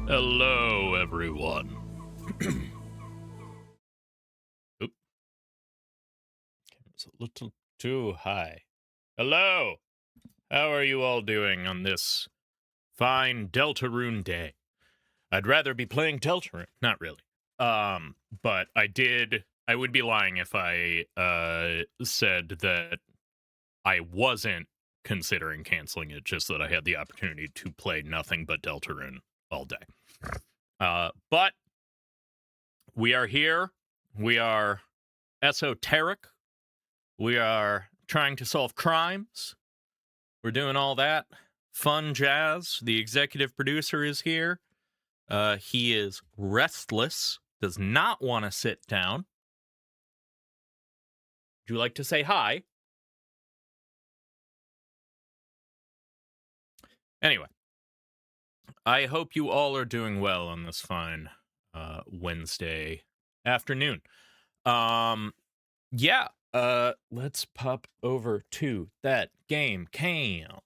Hello, everyone. Oop, it's a little too high. Hello. How are you all doing on this fine Deltarune day? I'd rather be playing Deltarune. Not really. But I would be lying if I said that I wasn't considering canceling it just so that I had the opportunity to play nothing but Deltarune all day. But we are here. We are esoteric. We are trying to solve crimes. We're doing all that fun jazz. The executive producer is here. He is restless, does not want to sit down. Would you like to say hi? Anyway, I hope you all are doing well on this fine Wednesday afternoon. Yeah, let's pop over to that game cam.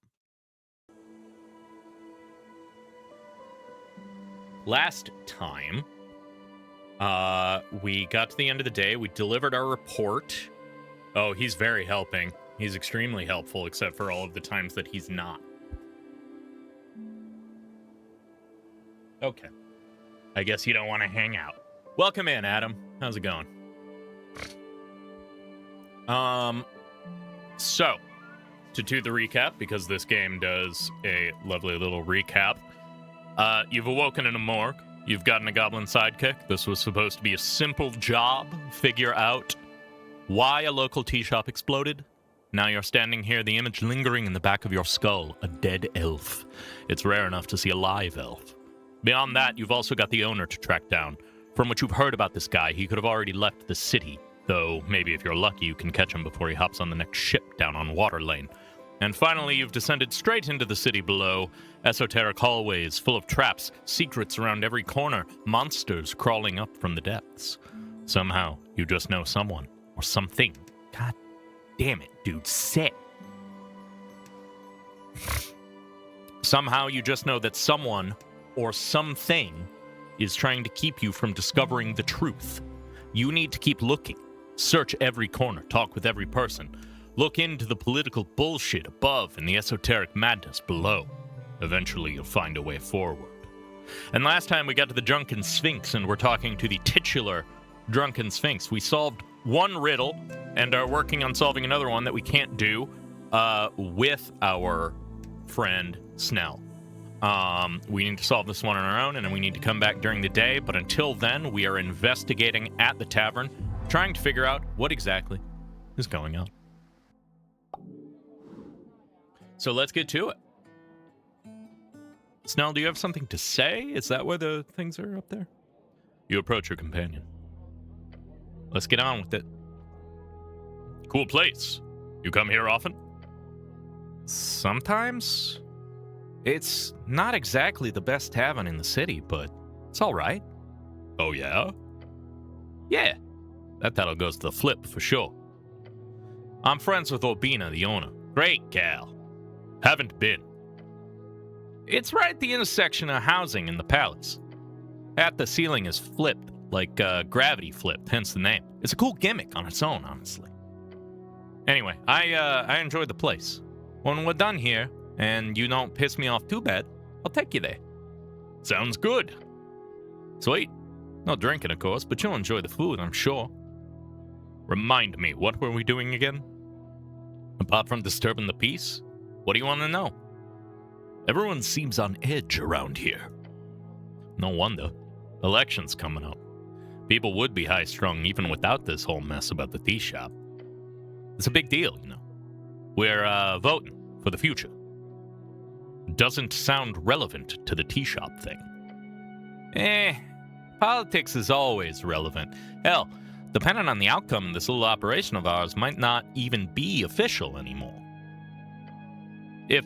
Last time, we got to the end of the day. We delivered our report. Oh, he's very helping. He's extremely helpful, except for all of the times that he's not. Okay. I guess you don't want to hang out. Welcome in, Adam. How's it going? So, to do the recap, because this game does a lovely little recap, you've awoken in a morgue. You've gotten a goblin sidekick. This was supposed to be a simple job. Figure out why a local tea shop exploded. Now you're standing here, the image lingering in the back of your skull, a dead elf. It's rare enough to see a live elf. Beyond that, you've also got the owner to track down. From what you've heard about this guy, he could have already left the city, though maybe if you're lucky you can catch him before he hops on the next ship down on Water Lane. And finally, you've descended straight into the city below. Esoteric hallways full of traps, secrets around every corner, monsters crawling up from the depths. Somehow, you just know someone or something. God damn it, dude, sit. Somehow, you just know that someone or something is trying to keep you from discovering the truth. You need to keep looking. Search every corner, talk with every person. Look into the political bullshit above and the esoteric madness below. Eventually, you'll find a way forward. And last time we got to the Drunken Sphinx and we're talking to the titular Drunken Sphinx. We solved one riddle and are working on solving another one that we can't do with our friend Snell. We need to solve this one on our own, and then we need to come back during the day. But until then, we are investigating at the tavern, trying to figure out what exactly is going on. So let's get to it. Snell, do you have something to say? Is that why the things are up there? You approach your companion. Let's get on with it. Cool place. You come here often? Sometimes. It's not exactly the best tavern in the city, but it's all right. Oh, yeah? Yeah. That title goes to the flip, for sure. I'm friends with Obina, the owner. Great gal. Haven't been. It's right at the intersection of housing and the palace. Half the ceiling is flipped, like gravity flipped, hence the name. It's a cool gimmick on its own, honestly. Anyway, I enjoyed the place. When we're done here, and you don't piss me off too bad, I'll take you there. Sounds good. Sweet. No drinking, of course, but you'll enjoy the food, I'm sure. Remind me, what were we doing again? Apart from disturbing the peace, what do you want to know? Everyone seems on edge around here. No wonder. Election's coming up. People would be high-strung even without this whole mess about the tea shop. It's a big deal, you know. We're voting for the future. Doesn't sound relevant to the tea shop thing. Politics is always relevant. Hell, depending on the outcome, this little operation of ours might not even be official anymore. If,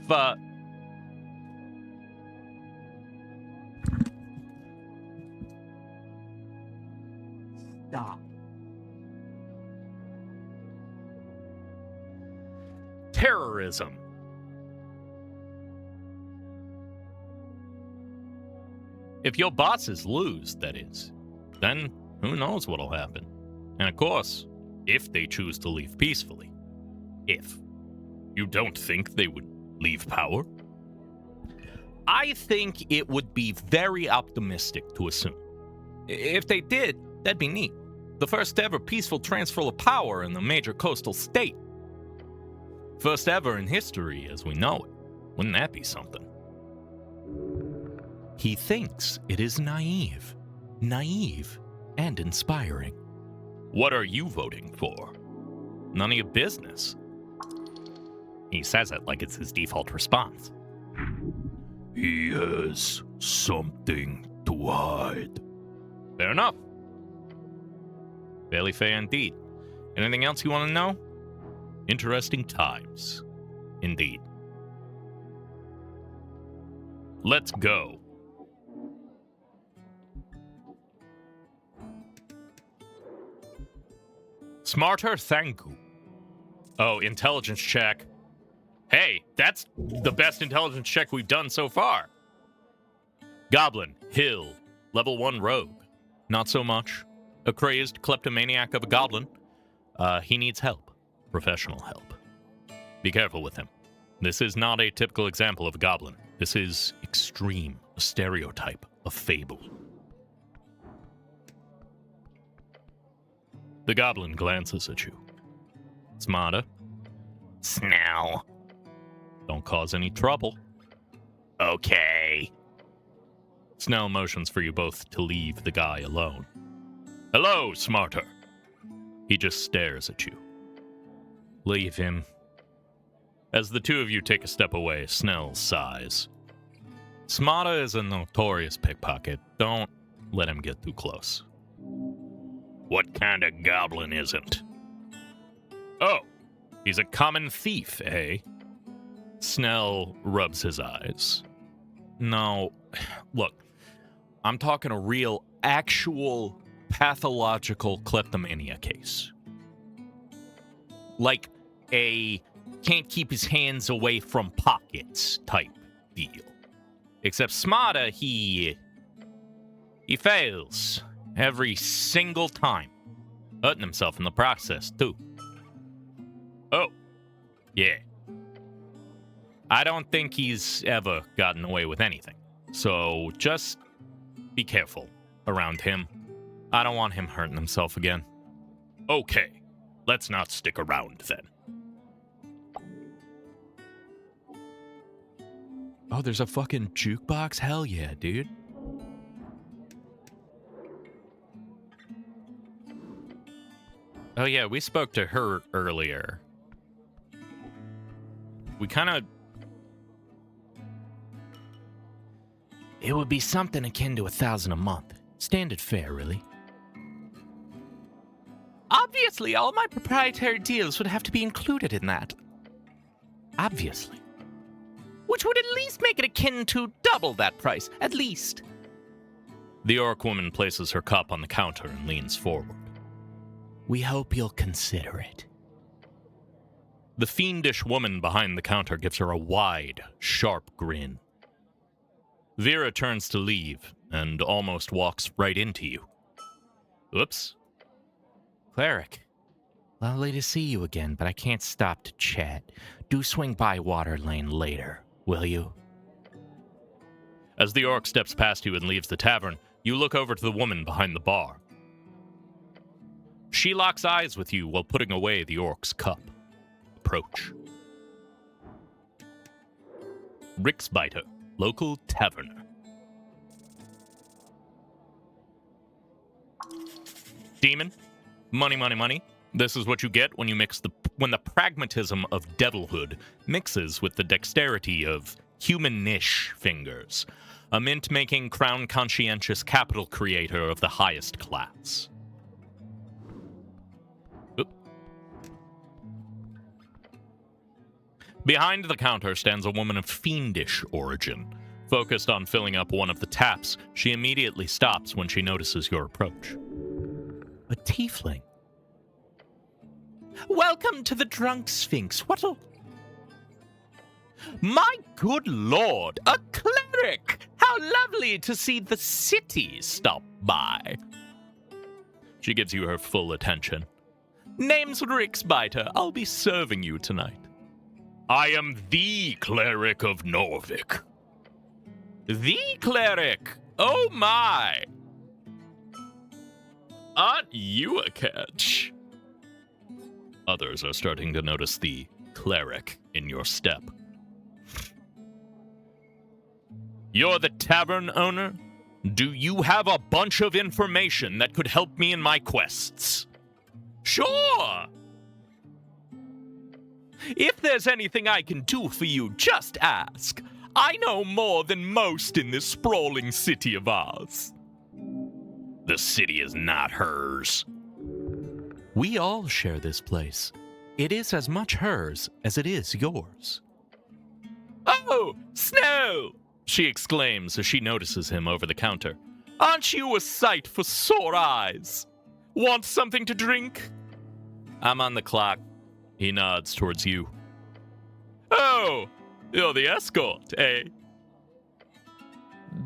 Stop. Terrorism. If your bosses lose, that is, then who knows what'll happen. And of course, if they choose to leave peacefully. If. You don't think they would leave power? I think it would be very optimistic to assume. If they did, that'd be neat. The first ever peaceful transfer of power in the major coastal state. First ever in history as we know it. Wouldn't that be something? He thinks it is naive and inspiring. What are you voting for? None of your business. He says it like it's his default response. He has something to hide. Fair enough. Fairly fair indeed. Anything else you want to know? Interesting times. Indeed. Let's go. Smarter, thank you. Oh, intelligence check. Hey, that's the best intelligence check we've done so far. Goblin, Hill, level 1 rogue. Not so much. A crazed kleptomaniac of a goblin. He needs help. Professional help. Be careful with him. This is not a typical example of a goblin. This is extreme, a stereotype, a fable. The goblin glances at you. Smarter. Snell. Don't cause any trouble. Okay. Snell motions for you both to leave the guy alone. Hello, Smarter. He just stares at you. Leave him. As the two of you take a step away, Snell sighs. Smarter is a notorious pickpocket. Don't let him get too close. What kind of goblin isn't? Oh, he's a common thief, eh? Snell rubs his eyes. No, look, I'm talking a real, actual, pathological kleptomania case. Like a can't keep his hands away from pockets type deal. Except Smarter, he fails every single time. Hurting himself in the process, too. Oh, yeah. I don't think he's ever gotten away with anything. So just be careful around him. I don't want him hurting himself again. Okay, let's not stick around then. Oh, there's a fucking jukebox? Hell yeah, dude. Oh yeah, we spoke to her earlier. We kind of... It would be something akin to 1,000 a month. Standard fare, really. Obviously, all my proprietary deals would have to be included in that. Obviously. Which would at least make it akin to double that price, at least. The orc woman places her cup on the counter and leans forward. We hope you'll consider it. The fiendish woman behind the counter gives her a wide, sharp grin. Vera turns to leave and almost walks right into you. Oops. Cleric, lovely to see you again, but I can't stop to chat. Do swing by Water Lane later, will you? As the orc steps past you and leaves the tavern, you look over to the woman behind the bar. She locks eyes with you while putting away the orc's cup. Approach. Ricksbiter, local taverner. Demon, money, money, money. This is what you get when you when the pragmatism of devilhood mixes with the dexterity of human-ish fingers. A mint-making, crown-conscientious capital creator of the highest class. Oop. Behind the counter stands a woman of fiendish origin. Focused on filling up one of the taps, she immediately stops when she notices your approach. A tiefling. Welcome to the Drunk Sphinx. What'll... My good lord, a cleric! How Merely to see the city stop by. She gives you her full attention. Name's Rixbiter. I'll be serving you tonight. I am the cleric of Norvik. The cleric? Oh my! Aren't you a catch? Others are starting to notice the cleric in your step. You're the tavern owner? Do you have a bunch of information that could help me in my quests? Sure! If there's anything I can do for you, just ask. I know more than most in this sprawling city of ours. The city is not hers. We all share this place. It is as much hers as it is yours. Oh, Snow! She exclaims as she notices him over the counter. Aren't you a sight for sore eyes? Want something to drink? I'm on the clock. He nods towards you. Oh, you're the escort, eh?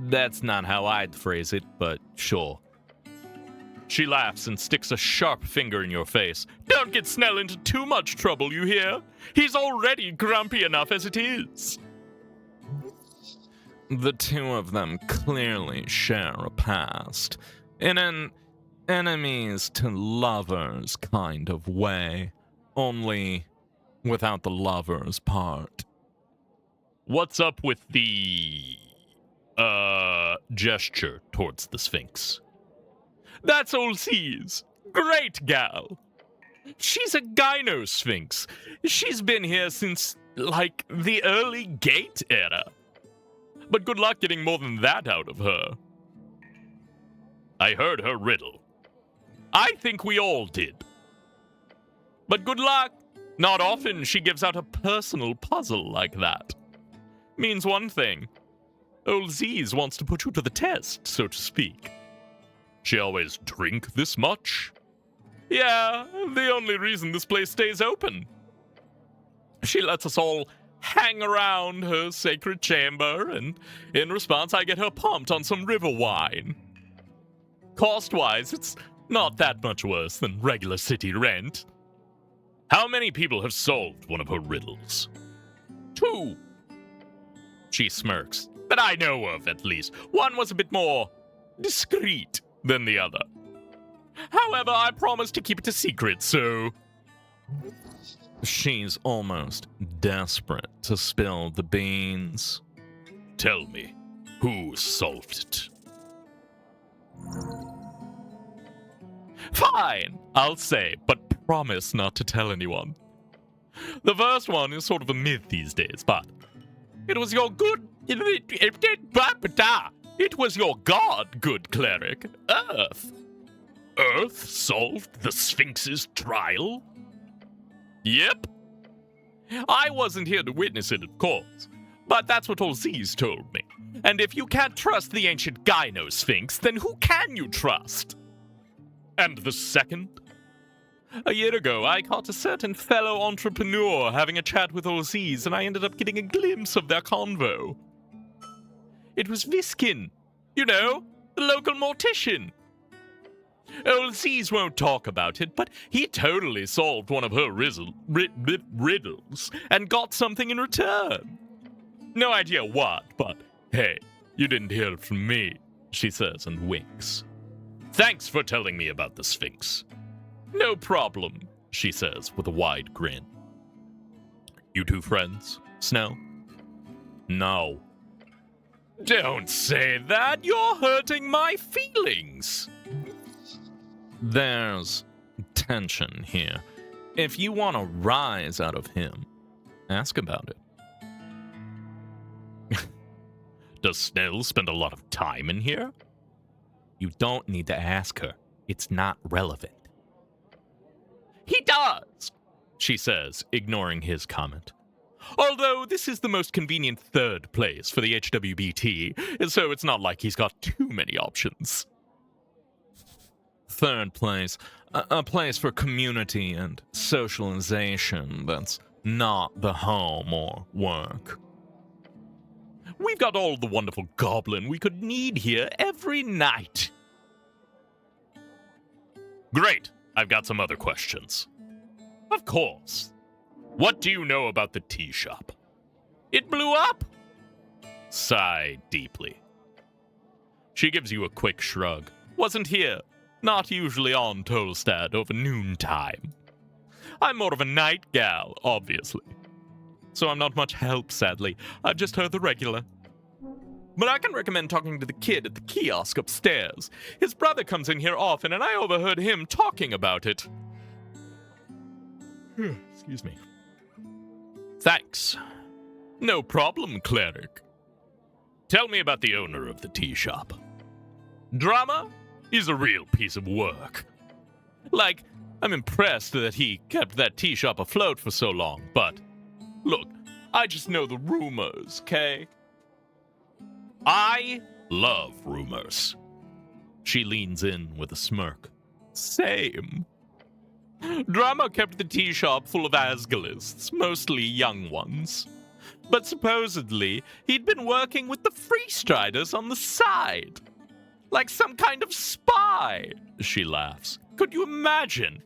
That's not how I'd phrase it, but sure. She laughs and sticks a sharp finger in your face. Don't get Snell into too much trouble, you hear? He's already grumpy enough as it is. The two of them clearly share a past, in an enemies to lovers kind of way, only without the lovers part. What's up with the, gesture towards the Sphinx? That's old C's. Great gal. She's a gyno-sphinx. She's been here since, like, the early Gate era. But good luck getting more than that out of her. I heard her riddle. I think we all did. But good luck. Not often she gives out a personal puzzle like that. Means one thing. Old Z's wants to put you to the test, so to speak. She always drink this much? Yeah, the only reason this place stays open. She lets us all hang around her sacred chamber, and in response I get her pumped on some river wine. Cost-wise, it's not that much worse than regular city rent. How many people have solved one of her riddles? 2. She smirks. That I know of, at least. One was a bit more discreet than the other. However, I promised to keep it a secret, so... She's almost desperate to spill the beans. Tell me, who solved it? Fine, I'll say, but promise not to tell anyone. The first one is sort of a myth these days, but it was your good... It was your god, good cleric, Earth. Earth solved the Sphinx's trial? Yep. I wasn't here to witness it, of course, but that's what old Z's told me. And if you can't trust the ancient Gyno-Sphinx, then who can you trust? And the second? A year ago, I caught a certain fellow entrepreneur having a chat with old Z's, and I ended up getting a glimpse of their convo. It was Viskin, you know, the local mortician. Old Z's won't talk about it, but he totally solved one of her riddles and got something in return. No idea what, but hey, you didn't hear it from me, she says and winks. Thanks for telling me about the Sphinx. No problem, she says with a wide grin. You two friends, Snow? No. Don't say that, you're hurting my feelings. There's tension here. If you want to rise out of him, ask about it. Does Snell spend a lot of time in here? You don't need to ask her. It's not relevant. He does, she says, ignoring his comment. Although this is the most convenient third place for the HWBT, so it's not like he's got too many options. Third place, a place for community and socialization that's not the home or work. We've got all the wonderful goblin we could need here every night. Great. I've got some other questions. Of course. What do you know about the tea shop? It blew up? Sigh deeply. She gives you a quick shrug. Wasn't here. Not usually on Tolstad over noontime. I'm more of a night gal, obviously. So I'm not much help, sadly. I've just heard the regular. But I can recommend talking to the kid at the kiosk upstairs. His brother comes in here often, and I overheard him talking about it. Excuse me. Thanks. No problem, cleric. Tell me about the owner of the tea shop. Drama? He's a real piece of work. Like, I'm impressed that he kept that tea shop afloat for so long, but look, I just know the rumors, okay? I love rumors. She leans in with a smirk. Same. Drama kept the tea shop full of Asgalists, mostly young ones. But supposedly, he'd been working with the Freestriders on the side. Like some kind of spy, she laughs. Could you imagine?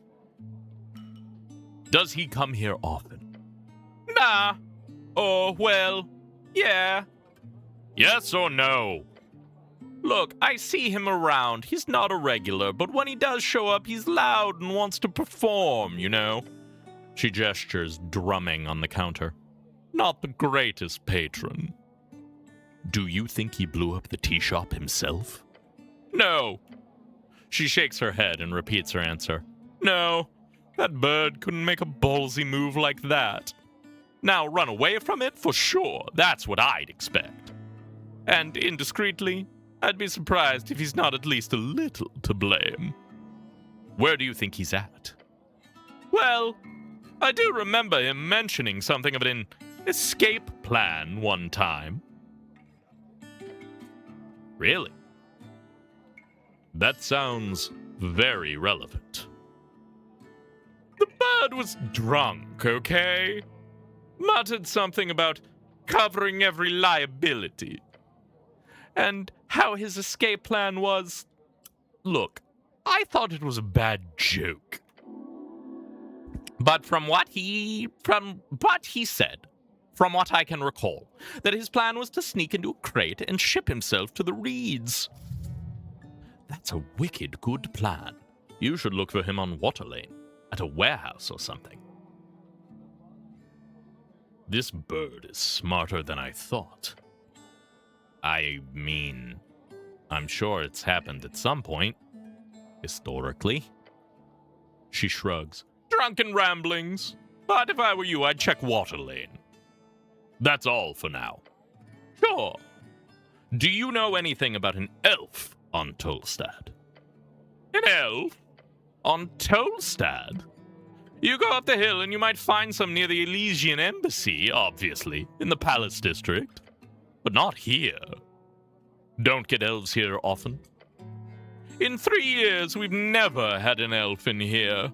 Does he come here often? Nah. Oh, well, yeah. Yes or no? Look, I see him around. He's not a regular, but when he does show up, he's loud and wants to perform, you know? She gestures, drumming on the counter. Not the greatest patron. Do you think he blew up the tea shop himself? No. She shakes her head and repeats her answer. No, that bird couldn't make a ballsy move like that. Now run away from it for sure, that's what I'd expect. And indiscreetly, I'd be surprised if he's not at least a little to blame. Where do you think he's at? Well, I do remember him mentioning something of an escape plan one time. Really? That sounds very relevant. The bird was drunk, okay? Muttered something about covering every liability. And how his escape plan was... Look, I thought it was a bad joke. But from what he said, from what I can recall, that his plan was to sneak into a crate and ship himself to the Reeds. That's a wicked good plan. You should look for him on Water Lane, at a warehouse or something. This bird is smarter than I thought. I mean, I'm sure it's happened at some point. Historically. She shrugs. Drunken ramblings. But if I were you, I'd check Water Lane. That's all for now. Sure. Do you know anything about an elf on Tolstad? An elf? On Tolstad? You go up the hill and you might find some near the Elysian embassy, obviously, in the Palace District. But not here. Don't get elves here often. In 3 years, we've never had an elf in here.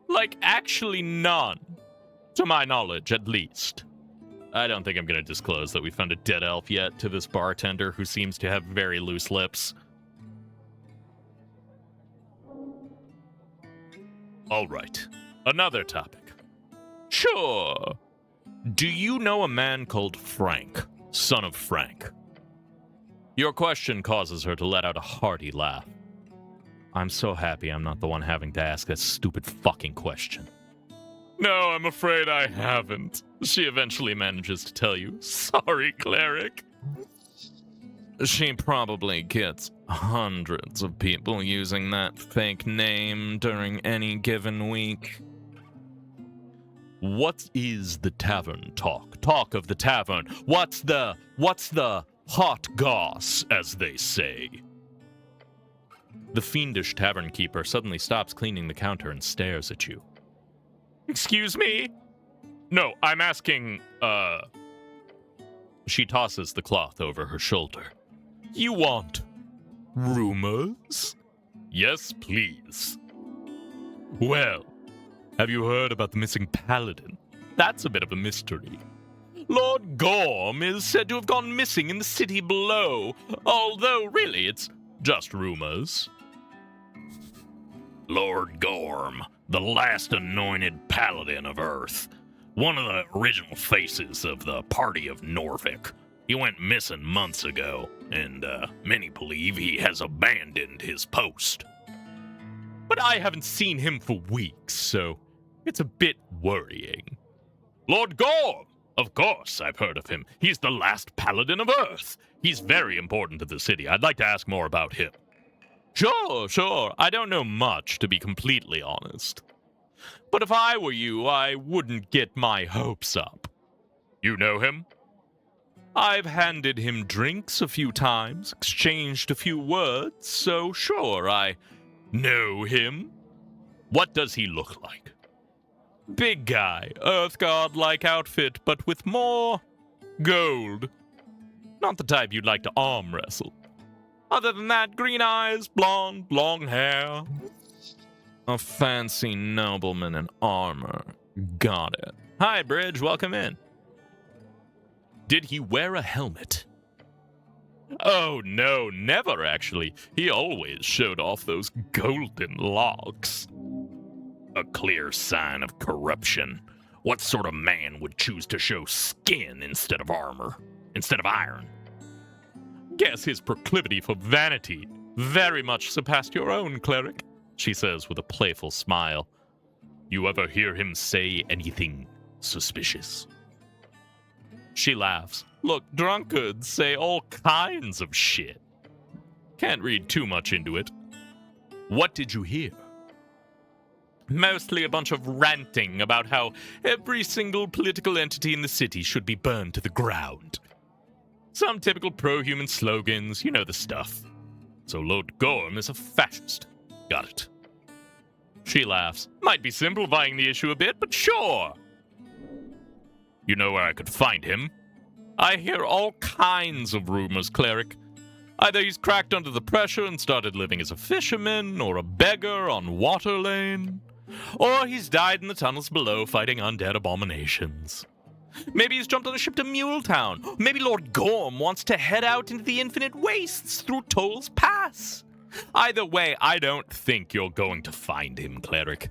Like, actually none. To my knowledge, at least. I don't think I'm going to disclose that we found a dead elf yet to this bartender who seems to have very loose lips. All right. Another topic. Sure. Do you know a man called Frank, son of Frank? Your question causes her to let out a hearty laugh. I'm so happy I'm not the one having to ask that stupid fucking question. No, I'm afraid I haven't. She eventually manages to tell you. Sorry, cleric. She probably gets hundreds of people using that fake name during any given week. What is the tavern talk? Talk of the tavern. What's the hot goss, as they say? The fiendish tavern keeper suddenly stops cleaning the counter and stares at you. Excuse me? No, I'm asking, She tosses the cloth over her shoulder. You want rumors? Yes, please. Well, have you heard about the missing paladin? That's a bit of a mystery. Lord Gorm is said to have gone missing in the city below, although really it's just rumors. Lord Gorm, the last anointed paladin of Earth. One of the original faces of the Party of Norvik. He went missing months ago, and many believe he has abandoned his post. But I haven't seen him for weeks, so it's a bit worrying. Lord Gorm! Of course, I've heard of him. He's the last paladin of Earth. He's very important to the city. I'd like to ask more about him. Sure. I don't know much, to be completely honest. But if I were you, I wouldn't get my hopes up. You know him? I've handed him drinks a few times, exchanged a few words, so sure, I know him. What does he look like? Big guy, earth god-like outfit, but with more gold. Not the type you'd like to arm wrestle. Other than that, green eyes, blonde, long hair. A fancy nobleman in armor. Got it. Hi, Bridge, welcome in. Did he wear a helmet? Oh, no, never actually. He always showed off those golden locks. A clear sign of corruption. What sort of man would choose to show skin instead of armor? Instead of iron? Guess his proclivity for vanity very much surpassed your own, cleric, she says with a playful smile. You ever hear him say anything suspicious? She laughs. Look, drunkards say all kinds of shit. Can't read too much into it. What did you hear? Mostly a bunch of ranting about how every single political entity in the city should be burned to the ground. Some typical pro-human slogans, you know the stuff. So Lord Gorm is a fascist. Got it. She laughs. Might be simplifying the issue a bit, but sure. You know where I could find him? I hear all kinds of rumors, cleric. Either he's cracked under the pressure and started living as a fisherman, or a beggar on Water Lane, or he's died in the tunnels below fighting undead abominations. Maybe he's jumped on a ship to Muletown. Maybe Lord Gorm wants to head out into the infinite wastes through Toll's Pass. Either way, I don't think you're going to find him, cleric.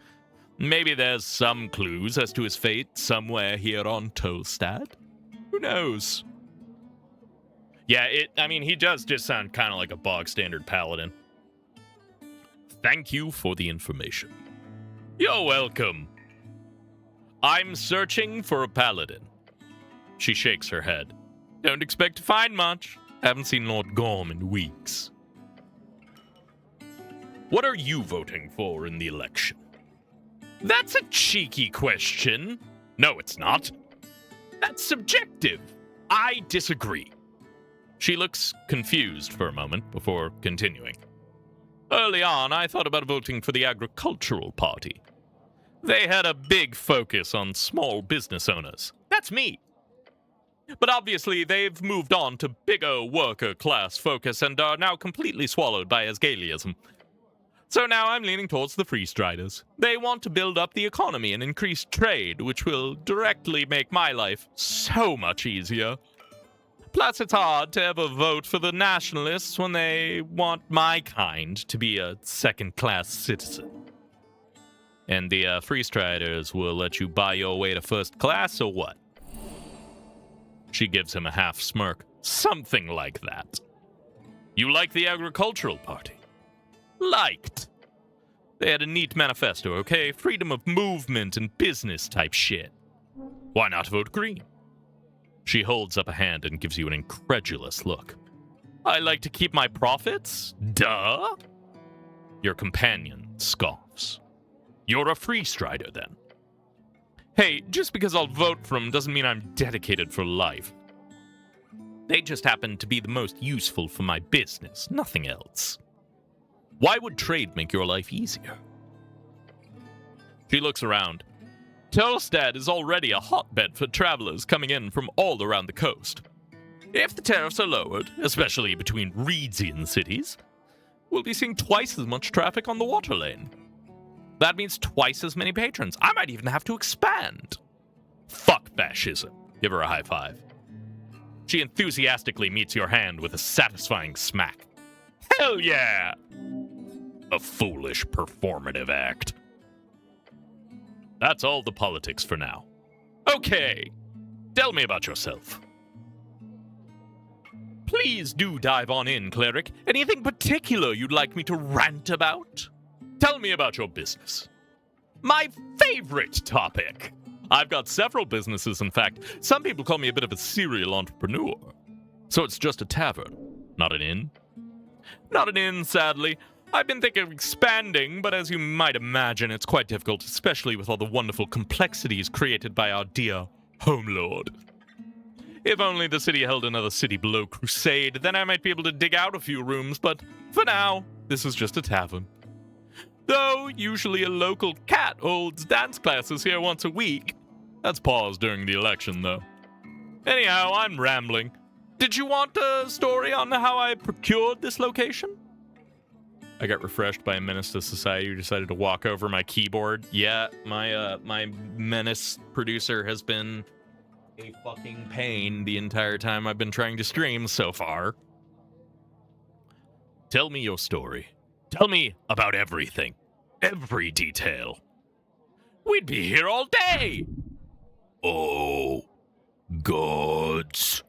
Maybe there's some clues as to his fate somewhere here on Tolstad. Who knows? Yeah, he does just sound kind of like a bog-standard paladin. Thank you for the information. You're welcome. I'm searching for a paladin. She shakes her head. Don't expect to find much. Haven't seen Lord Gorm in weeks. What are you voting for in the election? That's a cheeky question. No, it's not. That's subjective. I disagree. She looks confused for a moment before continuing. Early on, I thought about voting for the Agricultural Party. They had a big focus on small business owners. That's me. But obviously, they've moved on to bigger worker-class focus and are now completely swallowed by Asgalianism. So now I'm leaning towards the Freestriders. They want to build up the economy and increase trade, which will directly make my life so much easier. Plus, it's hard to ever vote for the Nationalists when they want my kind to be a second-class citizen. And the Freestriders will let you buy your way to first class, or what? She gives him a half smirk. Something like that. You like the Agricultural Party? Liked. They had a neat manifesto, okay? Freedom of movement and business type shit. Why not vote green? She holds up a hand and gives you an incredulous look. I like to keep my profits? Duh. Your companion scoffs. You're a Freestrider, then. Hey, just because I'll vote for him doesn't mean I'm dedicated for life. They just happen to be the most useful for my business, nothing else. Why would trade make your life easier? She looks around. Tolstad is already a hotbed for travelers coming in from all around the coast. If the tariffs are lowered, especially between Reedsian cities, we'll be seeing twice as much traffic on the Water Lane. That means twice as many patrons. I might even have to expand. Fuck fascism. Give her a high five. She enthusiastically meets your hand with a satisfying smack. Hell yeah! A foolish performative act. That's all the politics for now. Okay, tell me about yourself. Please do dive on in, cleric. Anything particular you'd like me to rant about? Tell me about your business. My favorite topic. I've got several businesses, in fact. Some people call me a bit of a serial entrepreneur. So it's just a tavern, not an inn? Not an inn, sadly. I've been thinking of expanding, but as you might imagine, it's quite difficult, especially with all the wonderful complexities created by our dear home lord. If only the city held another City Below crusade, then I might be able to dig out a few rooms, but for now, this is just a tavern. Though usually a local cat holds dance classes here once a week. That's paused during the election, though. Anyhow, I'm rambling. Did you want a story on how I procured this location? I got refreshed by a menace to society who decided to walk over my keyboard. Yeah, my menace producer has been a fucking pain the entire time I've been trying to stream so far. Tell me your story. Tell me about everything. Every detail. We'd be here all day! Oh, gods.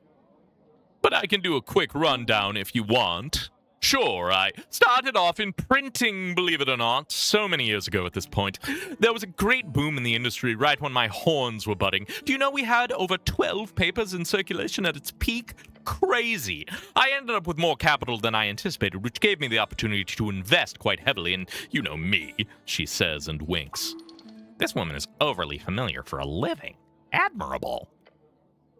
But I can do a quick rundown if you want. Sure, I started off in printing, believe it or not, so many years ago at this point. There was a great boom in the industry right when my horns were budding. Do you know we had over 12 papers in circulation at its peak? Crazy. I ended up with more capital than I anticipated, which gave me the opportunity to invest quite heavily in, you know me, she says and winks. This woman is overly familiar for a living. Admirable.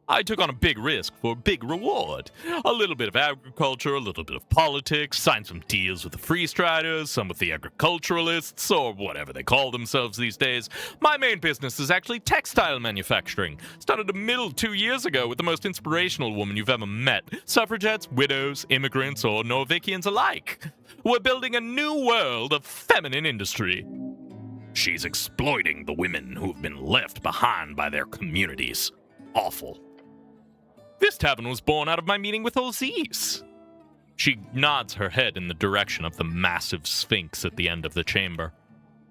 I took on a big risk for a big reward. A little bit of agriculture, a little bit of politics, signed some deals with the freestriders, some with the agriculturalists, or whatever they call themselves these days. My main business is actually textile manufacturing. Started a mill 2 years ago with the most inspirational woman you've ever met. Suffragettes, widows, immigrants, or Novakians alike. We're building a new world of feminine industry. She's exploiting the women who've been left behind by their communities. Awful. This tavern was born out of my meeting with Ozise. She nods her head in the direction of the massive sphinx at the end of the chamber.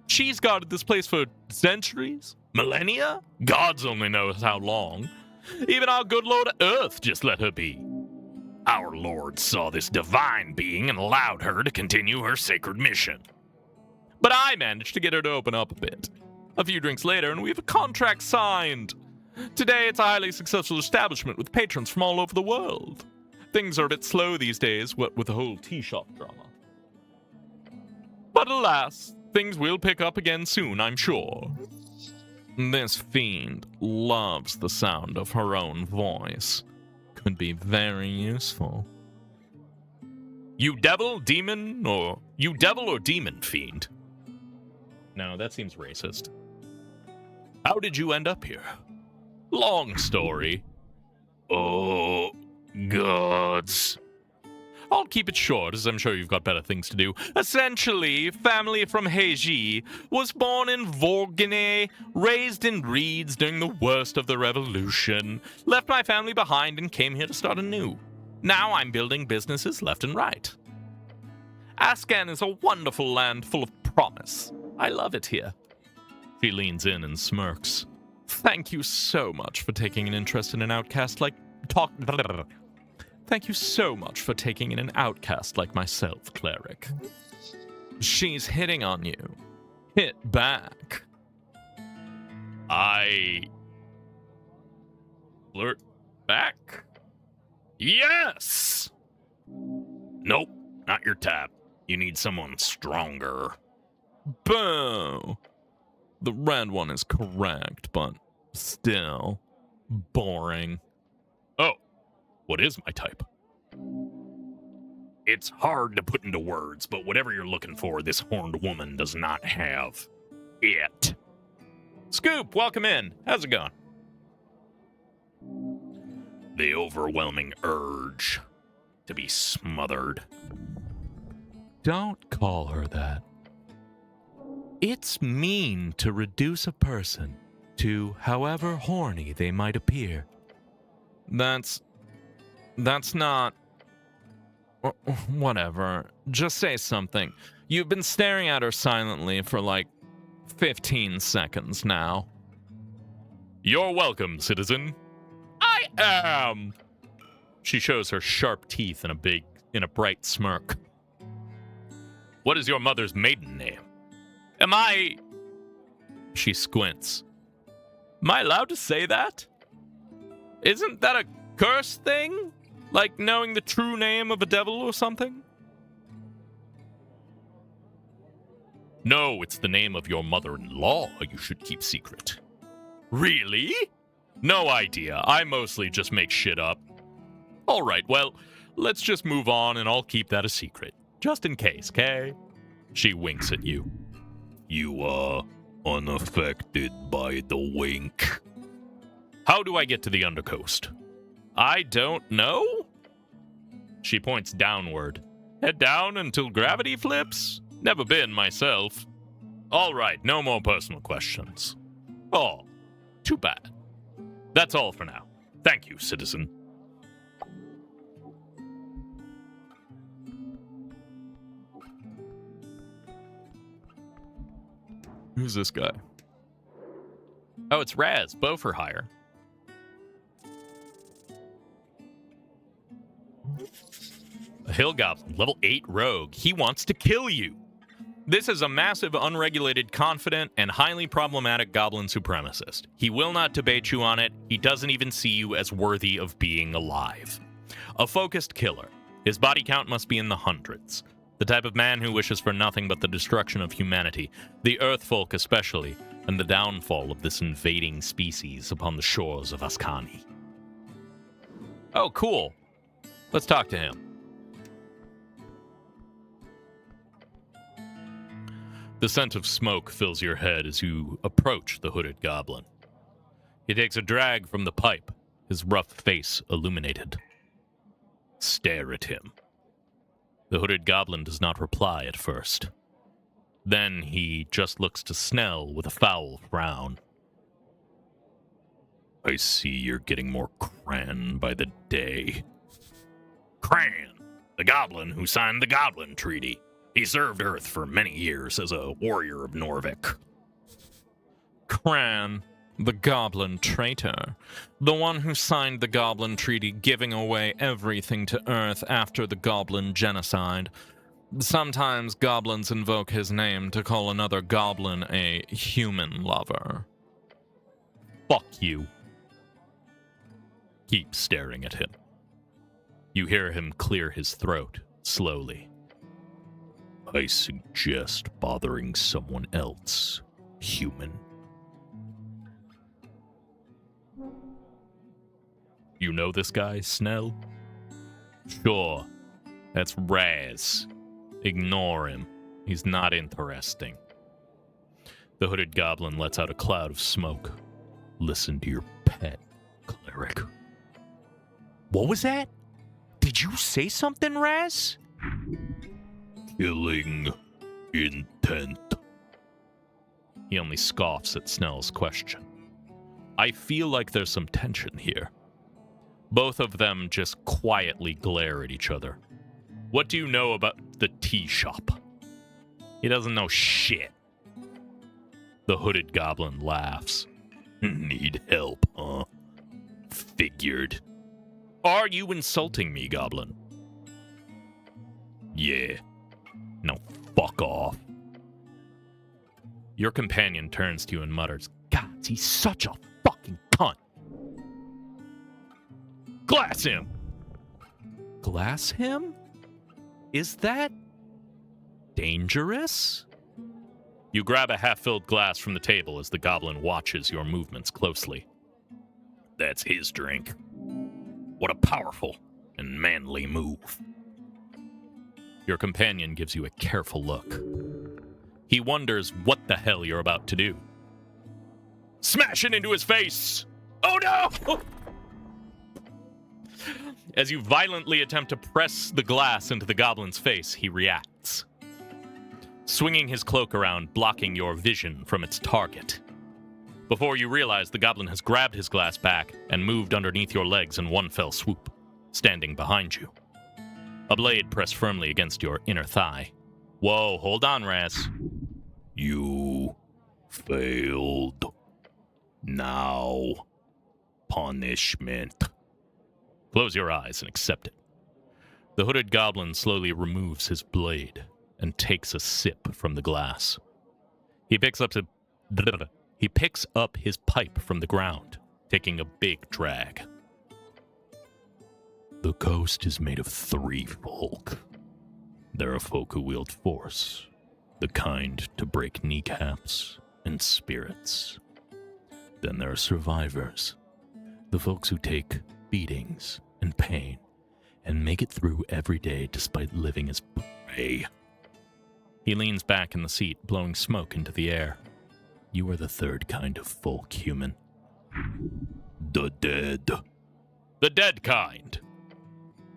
She's guarded this place for centuries? Millennia? Gods only knows how long. Even our good Lord Earth just let her be. Our Lord saw this divine being and allowed her to continue her sacred mission. But I managed to get her to open up a bit. A few drinks later, and we have a contract signed. Today, it's a highly successful establishment with patrons from all over the world. Things are a bit slow these days, what with the whole tea shop drama. But alas, things will pick up again soon, I'm sure. This fiend loves the sound of her own voice. Could be very useful. You devil, or demon fiend? No, that seems racist. How did you end up here? Long story. Oh, gods. I'll keep it short, as I'm sure you've got better things to do. Essentially, family from Heiji was born in Vorgene, raised in reeds during the worst of the revolution, left my family behind and came here to start anew. Now I'm building businesses left and right. Ascan is a wonderful land full of promise. I love it here. She leans in and smirks. Thank you so much for taking an interest in an outcast like... Thank you so much for taking in an outcast like myself, cleric. She's hitting on you. Hit back. I... flirt back? Yes! Nope, not your type. You need someone stronger. Boo! The red one is correct, but still boring. Oh, what is my type? It's hard to put into words, but whatever you're looking for, this horned woman does not have it. Scoop, welcome in. How's it going? The overwhelming urge to be smothered. Don't call her that. It's mean to reduce a person to however horny they might appear. That's not... Whatever. Just say something. You've been staring at her silently for like 15 seconds now. You're welcome, citizen. I am! She shows her sharp teeth in a bright smirk. What is your mother's maiden name? Am I... She squints. Am I allowed to say that? Isn't that a curse thing? Like knowing the true name of a devil or something? No, it's the name of your mother-in-law you should keep secret. Really? No idea. I mostly just make shit up. All right, well, let's just move on and I'll keep that a secret. Just in case, okay? She winks at you. You are unaffected by the wink. How do I get to the Undercoast? I don't know? She points downward. Head down until gravity flips? Never been myself. All right, no more personal questions. Oh, too bad. That's all for now. Thank you, citizen. Who's this guy? Oh, it's Raz, bow for hire. A hill goblin, level 8 rogue. He wants to kill you. This is a massive, unregulated, confident, and highly problematic goblin supremacist. He will not debate you on it. He doesn't even see you as worthy of being alive. A focused killer. His body count must be in the hundreds. The type of man who wishes for nothing but the destruction of humanity, the Earthfolk especially, and the downfall of this invading species upon the shores of Ascani. Oh, cool. Let's talk to him. The scent of smoke fills your head as you approach the hooded goblin. He takes a drag from the pipe, his rough face illuminated. Stare at him. The hooded goblin does not reply at first. Then he just looks to Snell with a foul frown. I see you're getting more Cran by the day. Cran, the goblin who signed the Goblin Treaty. He served Earth for many years as a warrior of Norvik. Cran, the goblin traitor. The one who signed the Goblin Treaty, giving away everything to Earth after the Goblin Genocide. Sometimes goblins invoke his name to call another goblin a human lover. Fuck you. Keep staring at him. You hear him clear his throat, slowly. I suggest bothering someone else, human. You know this guy, Snell? Sure. That's Raz. Ignore him. He's not interesting. The hooded goblin lets out a cloud of smoke. Listen to your pet, cleric. What was that? Did you say something, Raz? Killing intent. He only scoffs at Snell's question. I feel like there's some tension here. Both of them just quietly glare at each other. What do you know about the tea shop? He doesn't know shit. The hooded goblin laughs. Need help, huh? Figured. Are you insulting me, goblin? Yeah. No, fuck off. Your companion turns to you and mutters, God, he's such a fucking cunt. Glass him! Glass him? Is that dangerous? You grab a half-filled glass from the table as the goblin watches your movements closely. That's his drink. What a powerful and manly move. Your companion gives you a careful look. He wonders what the hell you're about to do. Smash it into his face! Oh no! As you violently attempt to press the glass into the goblin's face, he reacts, swinging his cloak around, blocking your vision from its target. Before you realize, the goblin has grabbed his glass back and moved underneath your legs in one fell swoop, standing behind you. A blade pressed firmly against your inner thigh. Whoa, hold on, Raz. You failed. Now, punishment. Close your eyes and accept it. The hooded goblin slowly removes his blade and takes a sip from the glass. He picks up his pipe from the ground, taking a big drag. The coast is made of 3 folk. There are folk who wield force, the kind to break kneecaps and spirits. Then there are survivors, the folks who take beatings and pain and make it through every day despite living as prey. He leans back in the seat, blowing smoke into the air. You are the 3rd kind of folk, human. The dead. The dead kind.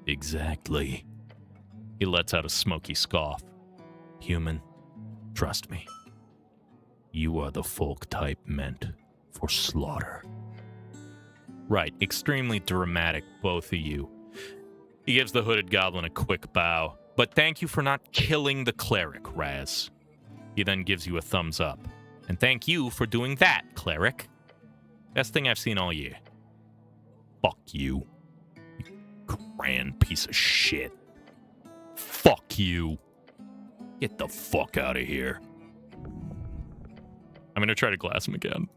Exactly. He lets out a smoky scoff. Human, trust me. You are the folk type meant for slaughter. Right, extremely dramatic, both of you. He gives the hooded goblin a quick bow. But thank you for not killing the cleric, Raz. He then gives you a thumbs up. And thank you for doing that, cleric. Best thing I've seen all year. Fuck you. You grand piece of shit. Fuck you. Get the fuck out of here. I'm gonna try to glass him again.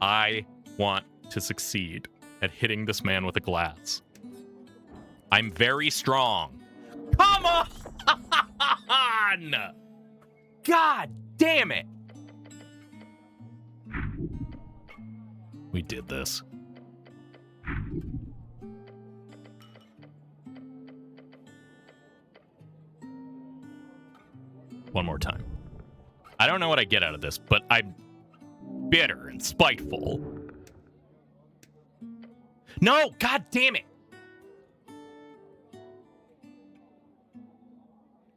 I want to succeed at hitting this man with a glass. I'm very strong. Come on! God damn it! We did this. One more time. I don't know what I get out of this, but I'm bitter and spiteful. No! God damn it!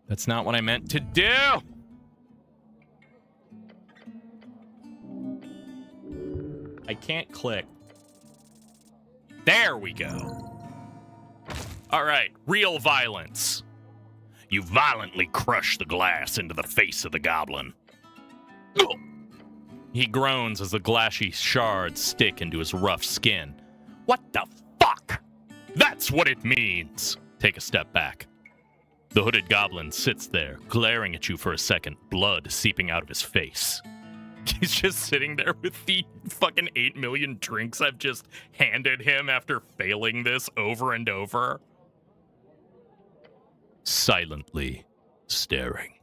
That's not what I meant to do! I can't click. There we go. Alright, real violence. You violently crush the glass into the face of the goblin. He groans as the glassy shards stick into his rough skin. What the fuck? That's what it means! Take a step back. The hooded goblin sits there, glaring at you for a second, blood seeping out of his face. He's just sitting there with the fucking 8 million drinks I've just handed him after failing this over and over. Silently staring.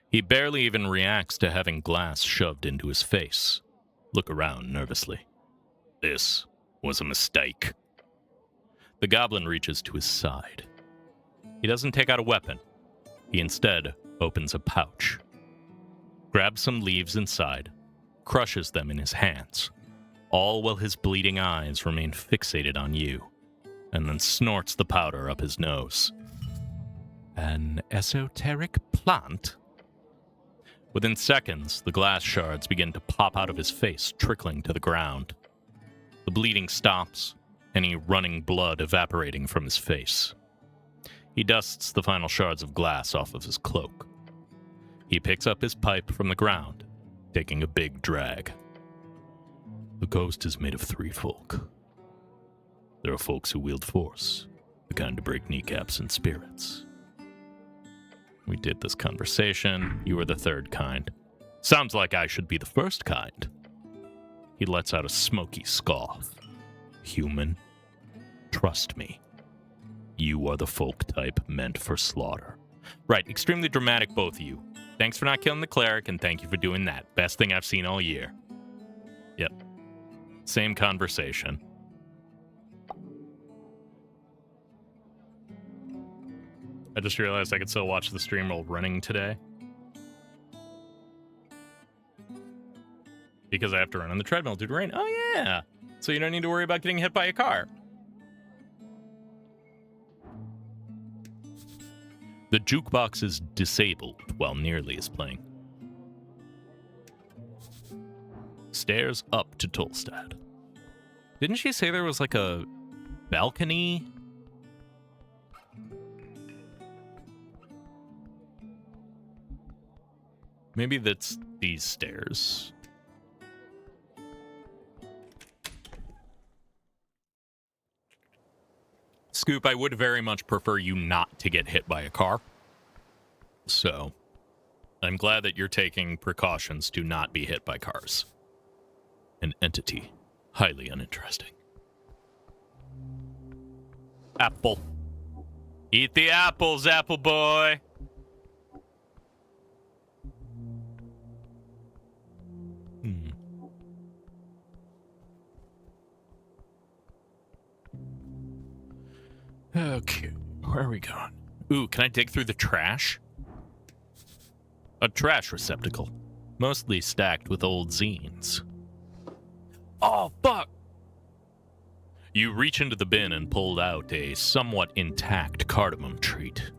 He barely even reacts to having glass shoved into his face. Look around nervously. This was a mistake. The goblin reaches to his side. He doesn't take out a weapon. He instead opens a pouch, grabs some leaves inside, crushes them in his hands, all while his bleeding eyes remain fixated on you, and then snorts the powder up his nose. An esoteric plant? Within seconds, the glass shards begin to pop out of his face, trickling to the ground. The bleeding stops, any running blood evaporating from his face. He dusts the final shards of glass off of his cloak. He picks up his pipe from the ground, taking a big drag. The coast is made of 3 folk. There are folks who wield force, the kind to break kneecaps and spirits. We did this conversation. You were the 3rd kind. Sounds like I should be the 1st kind. He lets out a smoky scoff. Human, trust me. You are the folk type meant for slaughter. Right, extremely dramatic, both of you. Thanks for not killing the cleric, and thank you for doing that. Best thing I've seen all year. Yep. Same conversation. I just realized I could still watch the stream while running today. Because I have to run on the treadmill due to rain. Oh, yeah. So you don't need to worry about getting hit by a car. The jukebox is disabled while Nearly is playing. Stairs up to Tolstad. Didn't she say there was like a balcony? Maybe that's these stairs. Scoop, I would very much prefer you not to get hit by a car. So, I'm glad that you're taking precautions to not be hit by cars. An entity. Highly uninteresting. Apple. Eat the apples, apple boy! Okay, where are we going? Ooh, can I dig through the trash? A trash receptacle, mostly stacked with old zines. Oh, fuck! You reach into the bin and pulled out a somewhat intact cardamom treat.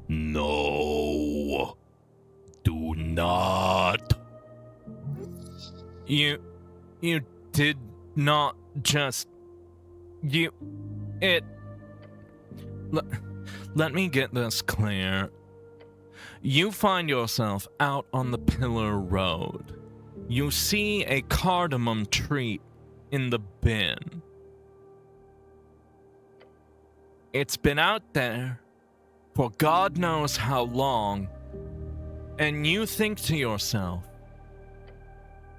No. Do not. You did not just... Let me get this clear. You find yourself out on the Pillar Road. You see a cardamom treat in the bin. It's been out there for God knows how long, and you think to yourself,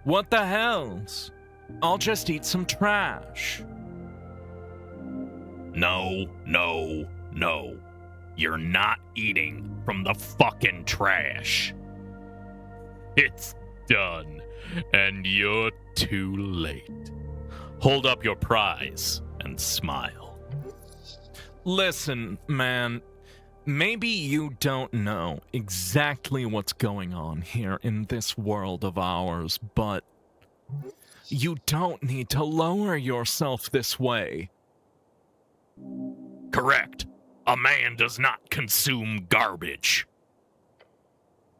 what the hells? I'll just eat some trash. No. You're not eating from the fucking trash. It's done, and you're too late. Hold up your prize and smile. Listen, man, maybe you don't know exactly what's going on here in this world of ours, but you don't need to lower yourself this way. Correct. A man does not consume garbage.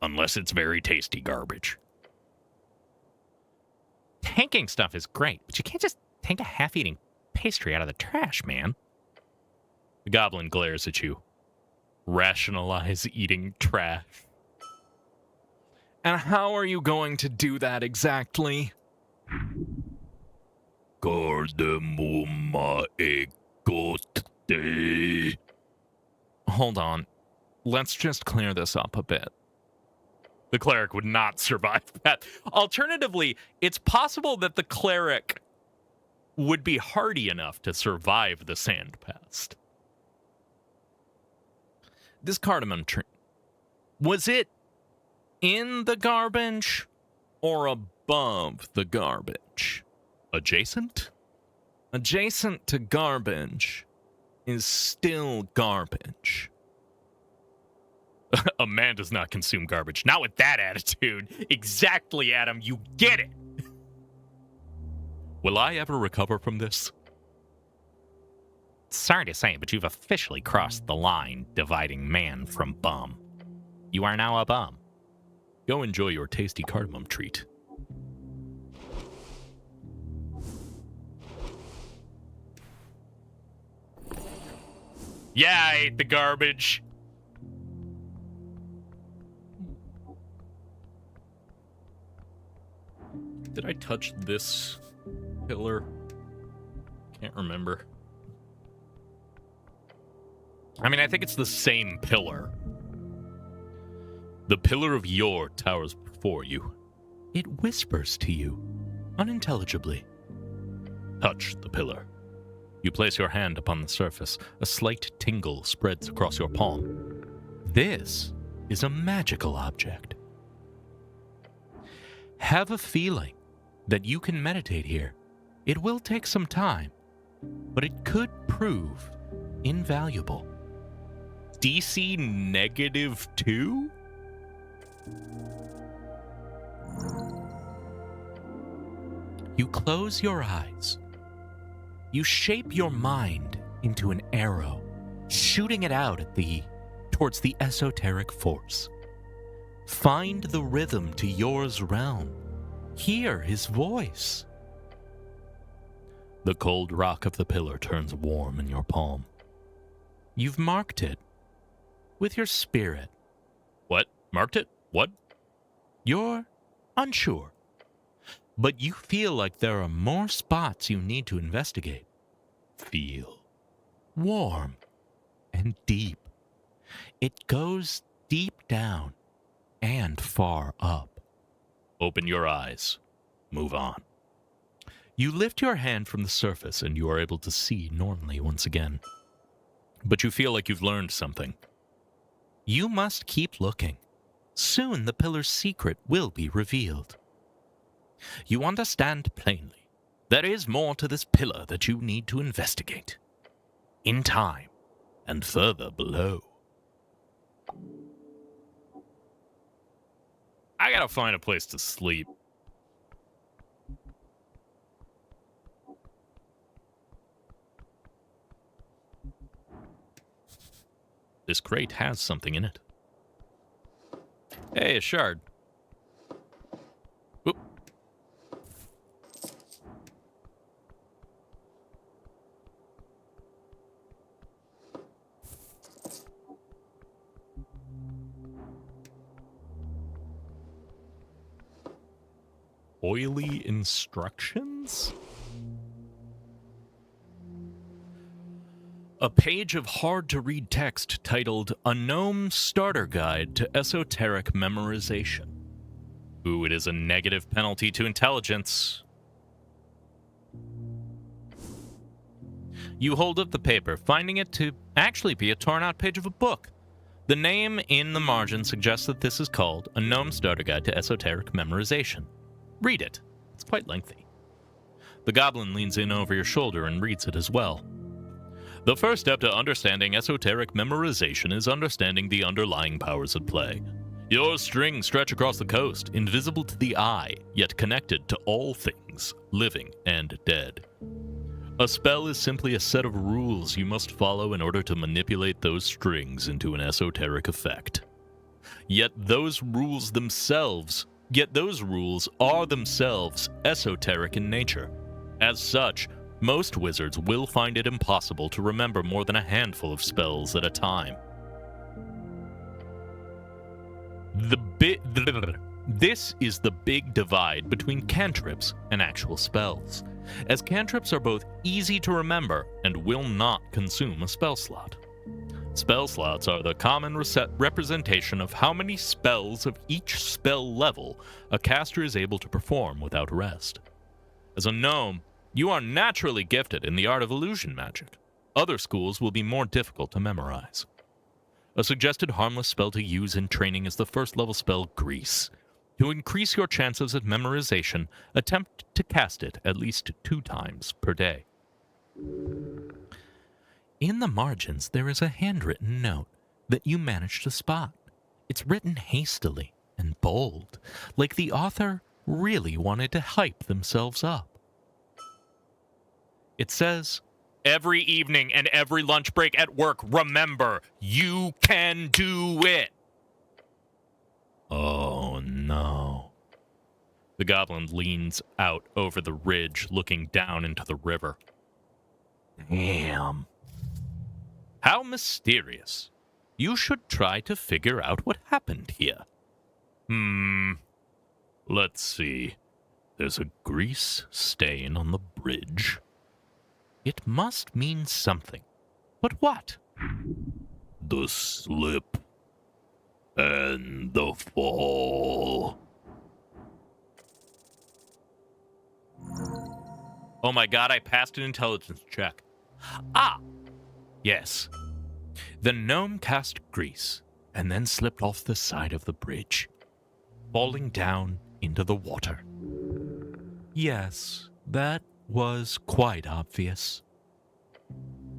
Unless it's very tasty garbage. Tanking stuff is great, but you can't just tank a half-eating pastry out of the trash, man. The goblin glares at you. Rationalize eating trash. And how are you going to do that exactly? Cardamom egote. Hold on. Let's just clear this up a bit. The cleric would not survive that. Alternatively, it's possible that the cleric would be hardy enough to survive the sand pest. This cardamom tree, was it in the garbage or above the garbage? Adjacent? Adjacent to garbage is still garbage. A man does not consume garbage. Not with that attitude. Exactly, Adam. You get it. Will I ever recover from this? Sorry to say, but you've officially crossed the line dividing man from bum. You are now a bum. Go enjoy your tasty cardamom treat. Yeah, I ate the garbage. Did I touch this pillar? Can't remember. I mean, I think it's the same pillar. The pillar of yore towers before you. It whispers to you, unintelligibly. Touch the pillar. You place your hand upon the surface. A slight tingle spreads across your palm. This is a magical object. Have a feeling that you can meditate here. It will take some time, but it could prove invaluable. DC -2? You close your eyes. You shape your mind into an arrow, shooting it out at the towards the esoteric force. Find the rhythm to yours realm. Hear his voice. The cold rock of the pillar turns warm in your palm. You've marked it with your spirit. What? Marked it? What? You're unsure, but you feel like there are more spots you need to investigate. Feel warm and deep. It goes deep down and far up. Open your eyes. Move on. You lift your hand from the surface and you are able to see normally once again. But you feel like you've learned something. You must keep looking. Soon the pillar's secret will be revealed. You understand plainly. There is more to this pillar that you need to investigate. In time, and further below. I gotta find a place to sleep. This crate has something in it. Hey, a shard. Oop. Oily instructions? A page of hard-to-read text titled A Gnome Starter Guide to Esoteric Memorization. Ooh, it is a negative penalty to intelligence. You hold up the paper, finding it to actually be a torn-out page of a book. The name in the margin suggests that this is called A Gnome Starter Guide to Esoteric Memorization. Read it. It's quite lengthy. The goblin leans in over your shoulder and reads it as well. The first step to understanding esoteric memorization is understanding the underlying powers at play. Your strings stretch across the coast, invisible to the eye, yet connected to all things, living and dead. A spell is simply a set of rules you must follow in order to manipulate those strings into an esoteric effect. Yet those rules are themselves esoteric in nature. As such, most wizards will find it impossible to remember more than a handful of spells at a time. This is the big divide between cantrips and actual spells, as cantrips are both easy to remember and will not consume a spell slot. Spell slots are the common representation of how many spells of each spell level a caster is able to perform without rest. As a gnome, you are naturally gifted in the art of illusion magic. Other schools will be more difficult to memorize. A suggested harmless spell to use in training is the first level spell Grease. To increase your chances of memorization, attempt to cast it at least 2 times per day. In the margins, there is a handwritten note that you managed to spot. It's written hastily and bold, like the author really wanted to hype themselves up. It says, "Every evening and every lunch break at work, remember, you can do it." Oh no. The goblin leans out over the ridge, looking down into the river. Damn. How mysterious. You should try to figure out what happened here. Let's see. There's a grease stain on the bridge. It must mean something. But what? The slip and the fall. Oh my god, I passed an intelligence check. Ah! Yes. The gnome cast grease and then slipped off the side of the bridge, falling down into the water. Yes, that was quite obvious.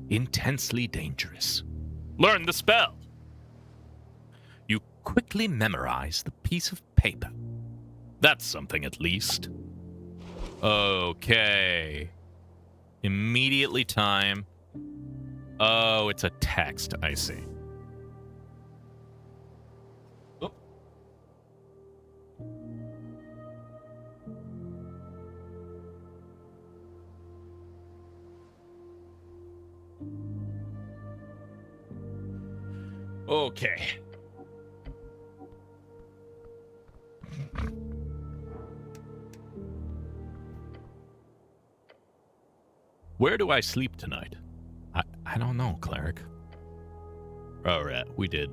Intensely dangerous. Learn the spell. You quickly memorize the piece of paper. That's something at least. Okay. Immediately time. Oh, it's a text, I see. Okay. Where do I sleep tonight? I don't know, cleric. All right, we did.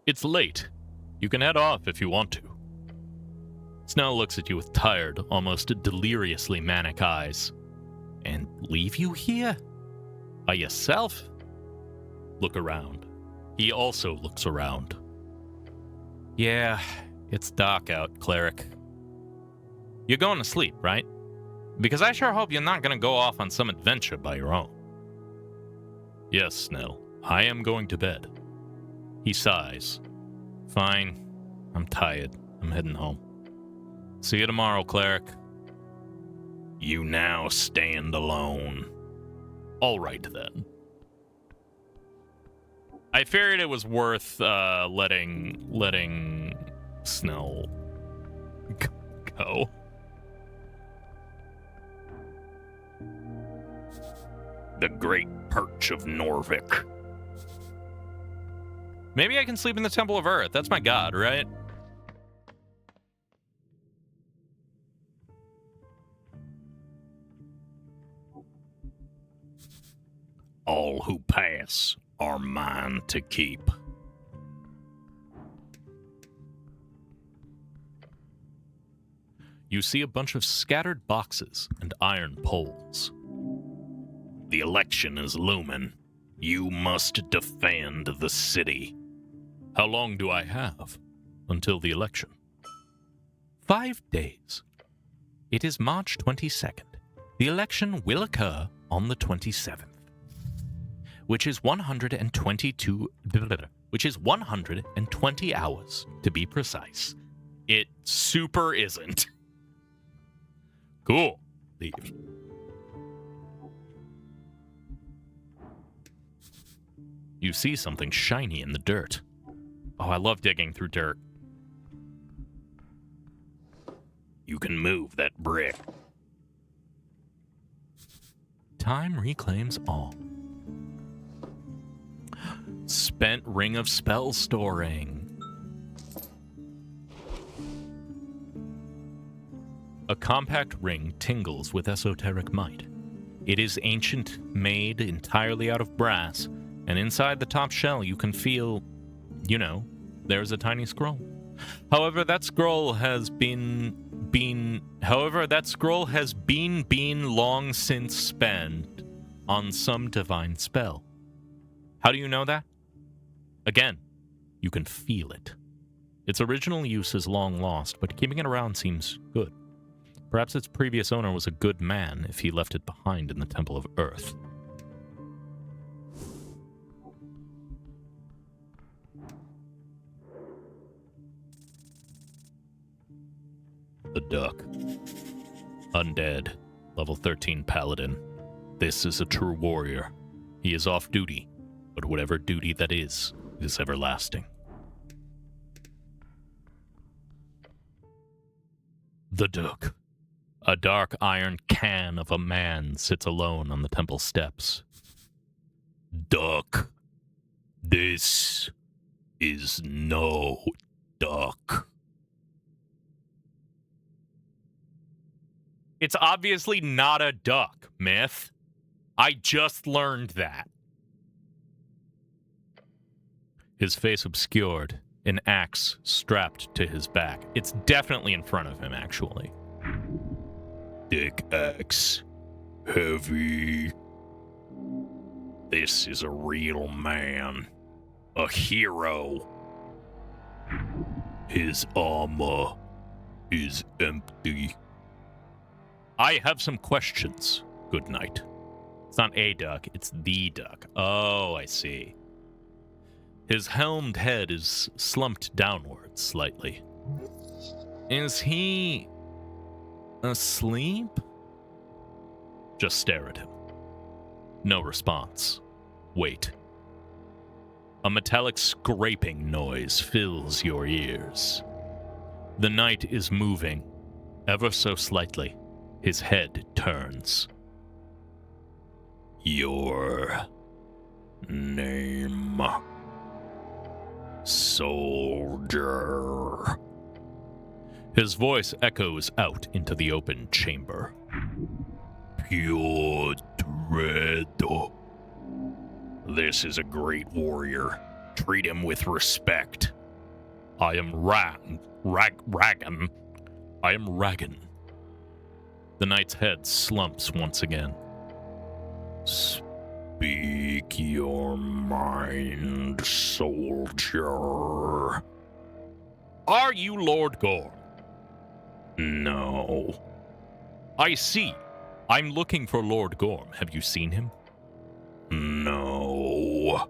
It's late. You can head off if you want to. Snell looks at you with tired, almost deliriously manic eyes. And leave you here? By yourself? Look around. He also looks around. Yeah, it's dark out, cleric. You're going to sleep, right? Because I sure hope you're not going to go off on some adventure by your own. Yes, Snell. I am going to bed. He sighs. Fine. I'm tired. I'm heading home. See you tomorrow, cleric. You now stand alone. All right, then. I figured it was worth letting Snell go. The Great Perch of Norvik. Maybe I can sleep in the Temple of Earth. That's my god, right? All who pass are mine to keep. You see a bunch of scattered boxes and iron poles. The election is looming. You must defend the city. How long do I have until the election? 5 days. It is March 22nd. The election will occur on the 27th. Which is 120 hours, to be precise. It super isn't. Cool. Leave. You see something shiny in the dirt. Oh, I love digging through dirt. You can move that brick. Time reclaims all. Spent ring of spell storing. A compact ring tingles with esoteric might. It is ancient, made entirely out of brass, and inside the top shell you can feel, there's a tiny scroll. However, that scroll has been long since spent on some divine spell. How do you know that? Again, you can feel it. Its original use is long lost, but keeping it around seems good. Perhaps its previous owner was a good man if he left it behind in the Temple of Earth. The Duck. Undead. Level 13 Paladin. This is a true warrior. He is off duty, but whatever duty that is everlasting. The Duck. A dark iron can of a man sits alone on the temple steps. Duck. This is no duck. It's obviously not a duck, Myth. I just learned that. His face obscured, an axe strapped to his back. It's definitely in front of him, actually. Thick axe. Heavy. This is a real man. A hero. His armor is empty. I have some questions. Good night. It's not a duck, it's the duck. Oh, I see. His helmed head is slumped downward slightly. Is he asleep? Just stare at him. No response. Wait. A metallic scraping noise fills your ears. The knight is moving, ever so slightly. His head turns. Your name, soldier. His voice echoes out into the open chamber. Pure dread. This is a great warrior. Treat him with respect. I am Ragan. I am Ragan. The knight's head slumps once again. Speak your mind, soldier. Are you Lord Gorm? No. I see. I'm looking for Lord Gorm. Have you seen him? No.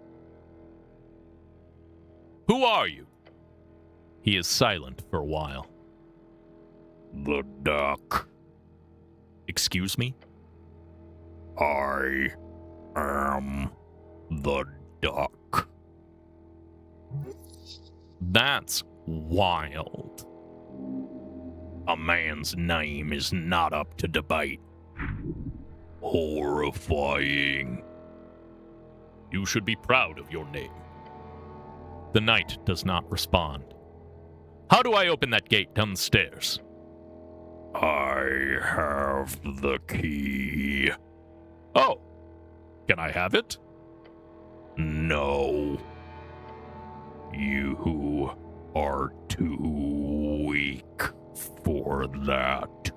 Who are you? He is silent for a while. The duck. Excuse me? I am the duck. That's wild. A man's name is not up to debate. Horrifying. You should be proud of your name. The knight does not respond. How do I open that gate down the stairs? I have the key. Oh, can I have it? No. You are too weak for that.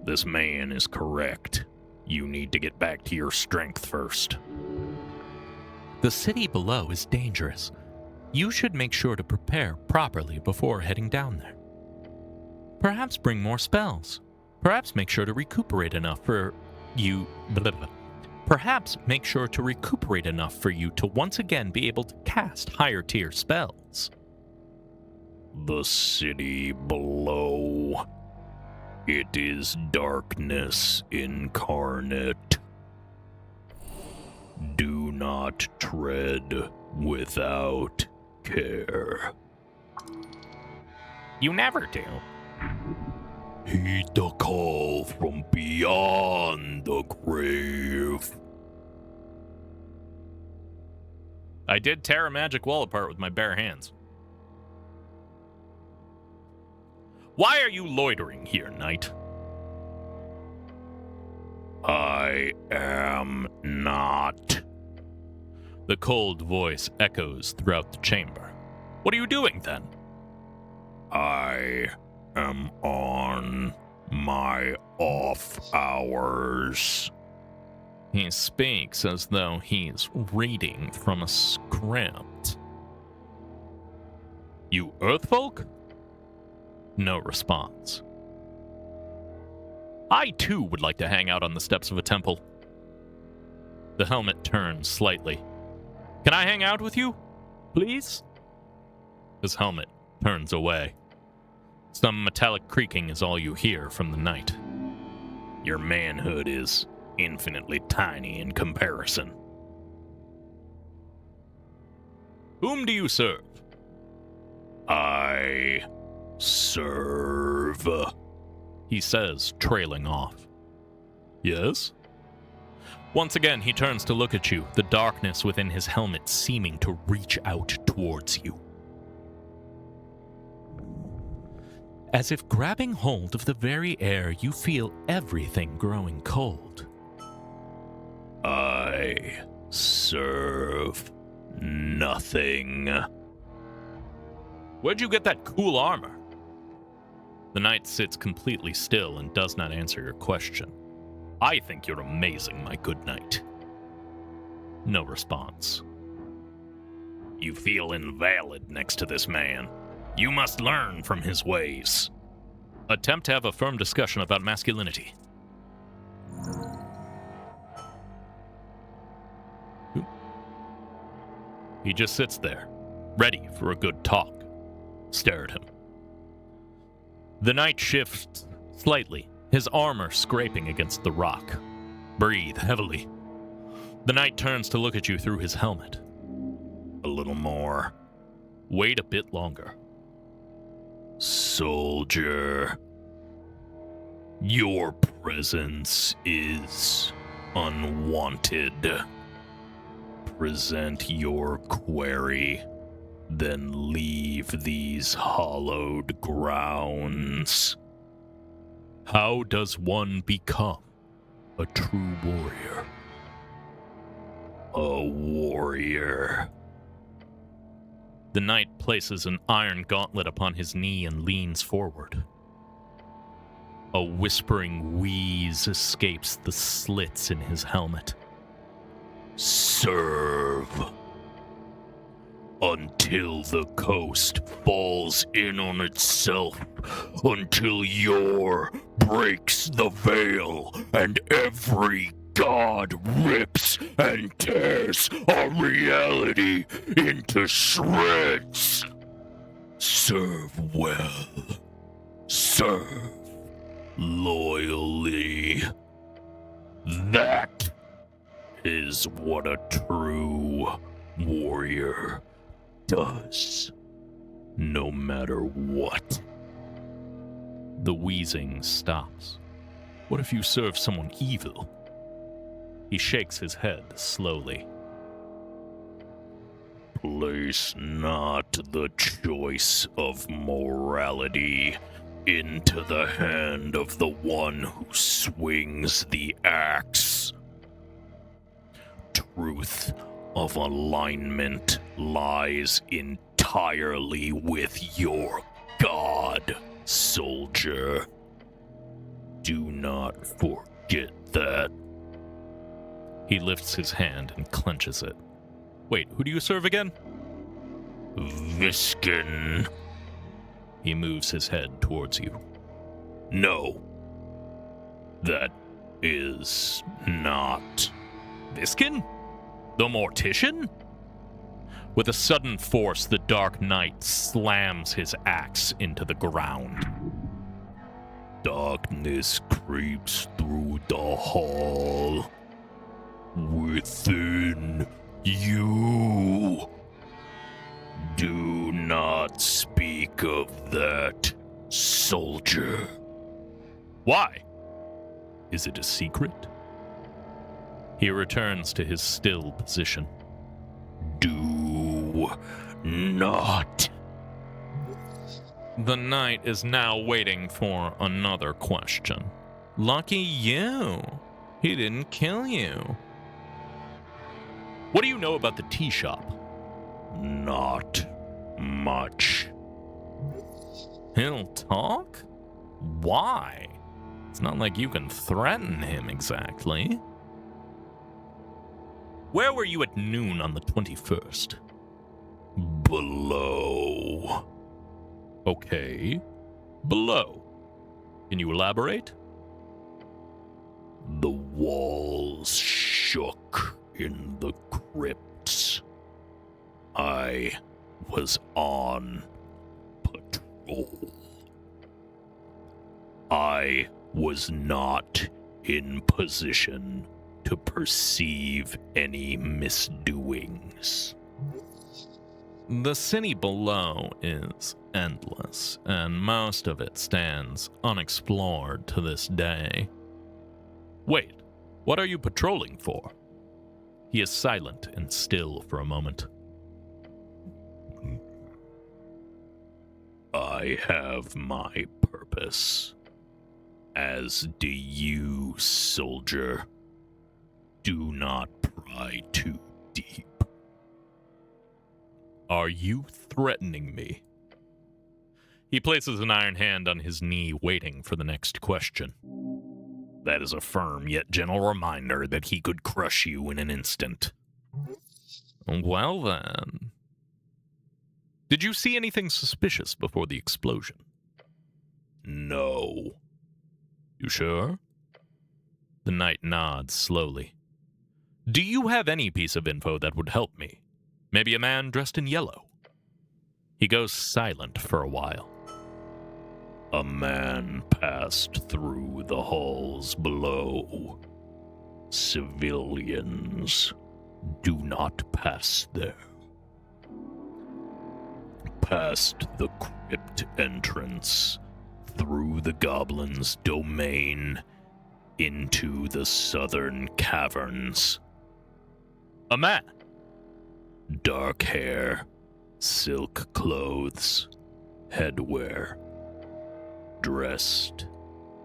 This man is correct. You need to get back to your strength first. The city below is dangerous. You should make sure to prepare properly before heading down there. Perhaps bring more spells. Perhaps make sure to recuperate enough for you. Perhaps make sure to recuperate enough for you to once again be able to cast higher tier spells. The city below. It is darkness incarnate. Do not tread without care. You never do. Heed the call from beyond the grave. I did tear a magic wall apart with my bare hands. Why are you loitering here, knight? I am not. The cold voice echoes throughout the chamber. What are you doing then? I am on my off hours. He speaks as though he's reading from a script. You Earthfolk? No response. I too would like to hang out on the steps of a temple. The helmet turns slightly. Can I hang out with you? Please? His helmet turns away. Some metallic creaking is all you hear from the knight. Your manhood is infinitely tiny in comparison. Whom do you serve? I serve, he says, trailing off. Yes? Once again, he turns to look at you, the darkness within his helmet seeming to reach out towards you. As if grabbing hold of the very air, you feel everything growing cold. I serve nothing. Where'd you get that cool armor? The knight sits completely still and does not answer your question. I think you're amazing, my good knight. No response. You feel invalid next to this man. You must learn from his ways. Attempt to have a firm discussion about masculinity. He just sits there, ready for a good talk. Stare at him. The knight shifts slightly, his armor scraping against the rock. Breathe heavily. The knight turns to look at you through his helmet. A little more. Wait a bit longer. soldier. Your presence is unwanted. Present your query, then leave these hallowed grounds. How does one become a true warrior? A warrior. The knight places an iron gauntlet upon his knee and leans forward. A whispering wheeze escapes the slits in his helmet. Serve. Until the coast falls in on itself, until your breaks the veil, and every god rips and tears our reality into shreds. Serve well. Serve loyally. That is what a true warrior does, no matter what. The wheezing stops. What if you serve someone evil? He shakes his head slowly. Place not the choice of morality into the hand of the one who swings the axe. Truth of alignment lies entirely with your God, soldier. Do not forget that. He lifts his hand and clenches it. Wait, who do you serve again? Viskin. He moves his head towards you. No. That is not. Viskin? The Mortician? With a sudden force, the Dark Knight slams his axe into the ground. Darkness creeps through the hall. Within you. Do not speak of that, soldier. Why? Is it a secret? He returns to his still position. Do not. The knight is now waiting for another question. Lucky you. He didn't kill you. What do you know about the tea shop? Not much. He'll talk? Why? It's not like you can threaten him exactly. Where were you at noon on the 21st? Below. Okay. Below. Can you elaborate? The walls shook in the crypts. I was on patrol. I was not in position to perceive any misdoings. The city below is endless, and most of it stands unexplored to this day. Wait, what are you patrolling for? He is silent and still for a moment. I have my purpose, as do you, soldier. Do not pry too deep. Are you threatening me? He places an iron hand on his knee, waiting for the next question. That is a firm yet gentle reminder that he could crush you in an instant. Well then. Did you see anything suspicious before the explosion? No. You sure? The knight nods slowly. Do you have any piece of info that would help me? Maybe a man dressed in yellow? He goes silent for a while. A man passed through the halls below. Civilians do not pass there. past the crypt entrance, through the goblin's domain, into the southern caverns. A man. Dark hair, silk clothes, headwear, dressed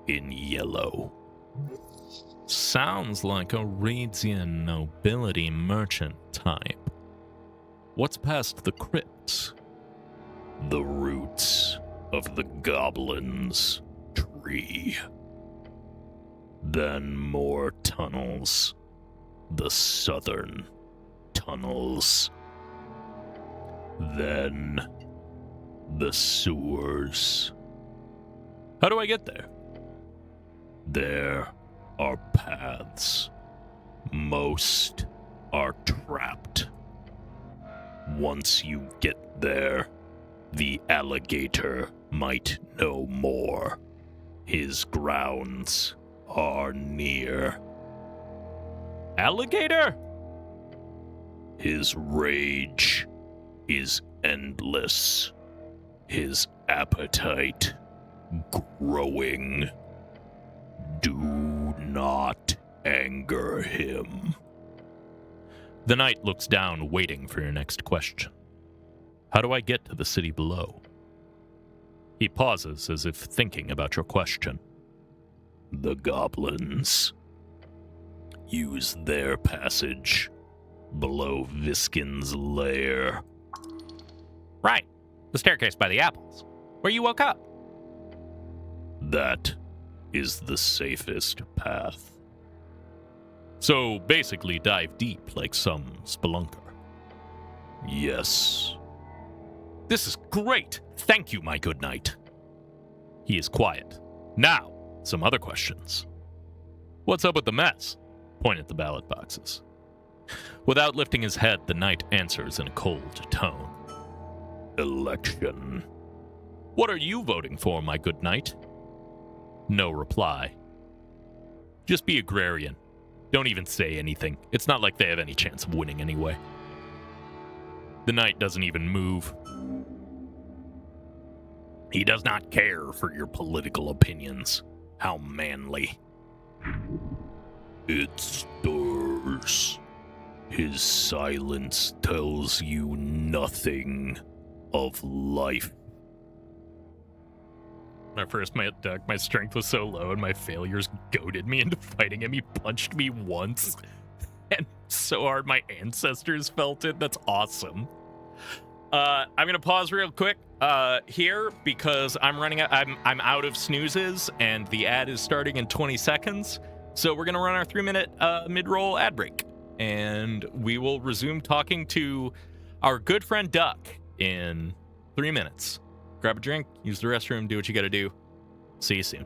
in yellow. Sounds like a Reedsian nobility merchant type. What's past the crypts? The roots of the goblin's tree. Then more tunnels. The southern tunnels. Then the sewers. How do I get there? There are paths. Most are trapped. Once you get there, the alligator might know more. His grounds are near. Alligator? His rage is endless. His appetite growing. Do not anger him. The knight looks down, waiting for your next question. How do I get to the city below? He pauses as if thinking about your question. The goblins use their passage below Viskin's lair. Right. The staircase by the apples, where you woke up. That is the safest path. So basically dive deep like some spelunker. Yes. This is great. Thank you, my good knight. He is quiet. Now, some other questions. What's up with the mess? Point at the ballot boxes. Without lifting his head, the knight answers in a cold tone. Election. What are you voting for, my good knight? No reply. Just be agrarian. Don't even say anything. It's not like they have any chance of winning anyway. The knight doesn't even move. He does not care for your political opinions. How manly. It stirs. His silence tells you nothing of life. At first, my strength was so low and my failures goaded me into fighting him. He punched me once, and so hard my ancestors felt it. That's awesome. I'm gonna pause real quick here because I'm out of snoozes and the ad is starting in 20 seconds. So we're gonna run our 3-minute mid-roll ad break, and we will resume talking to our good friend Duck in 3 minutes. Grab a drink, use the restroom, do what you gotta do. See you soon.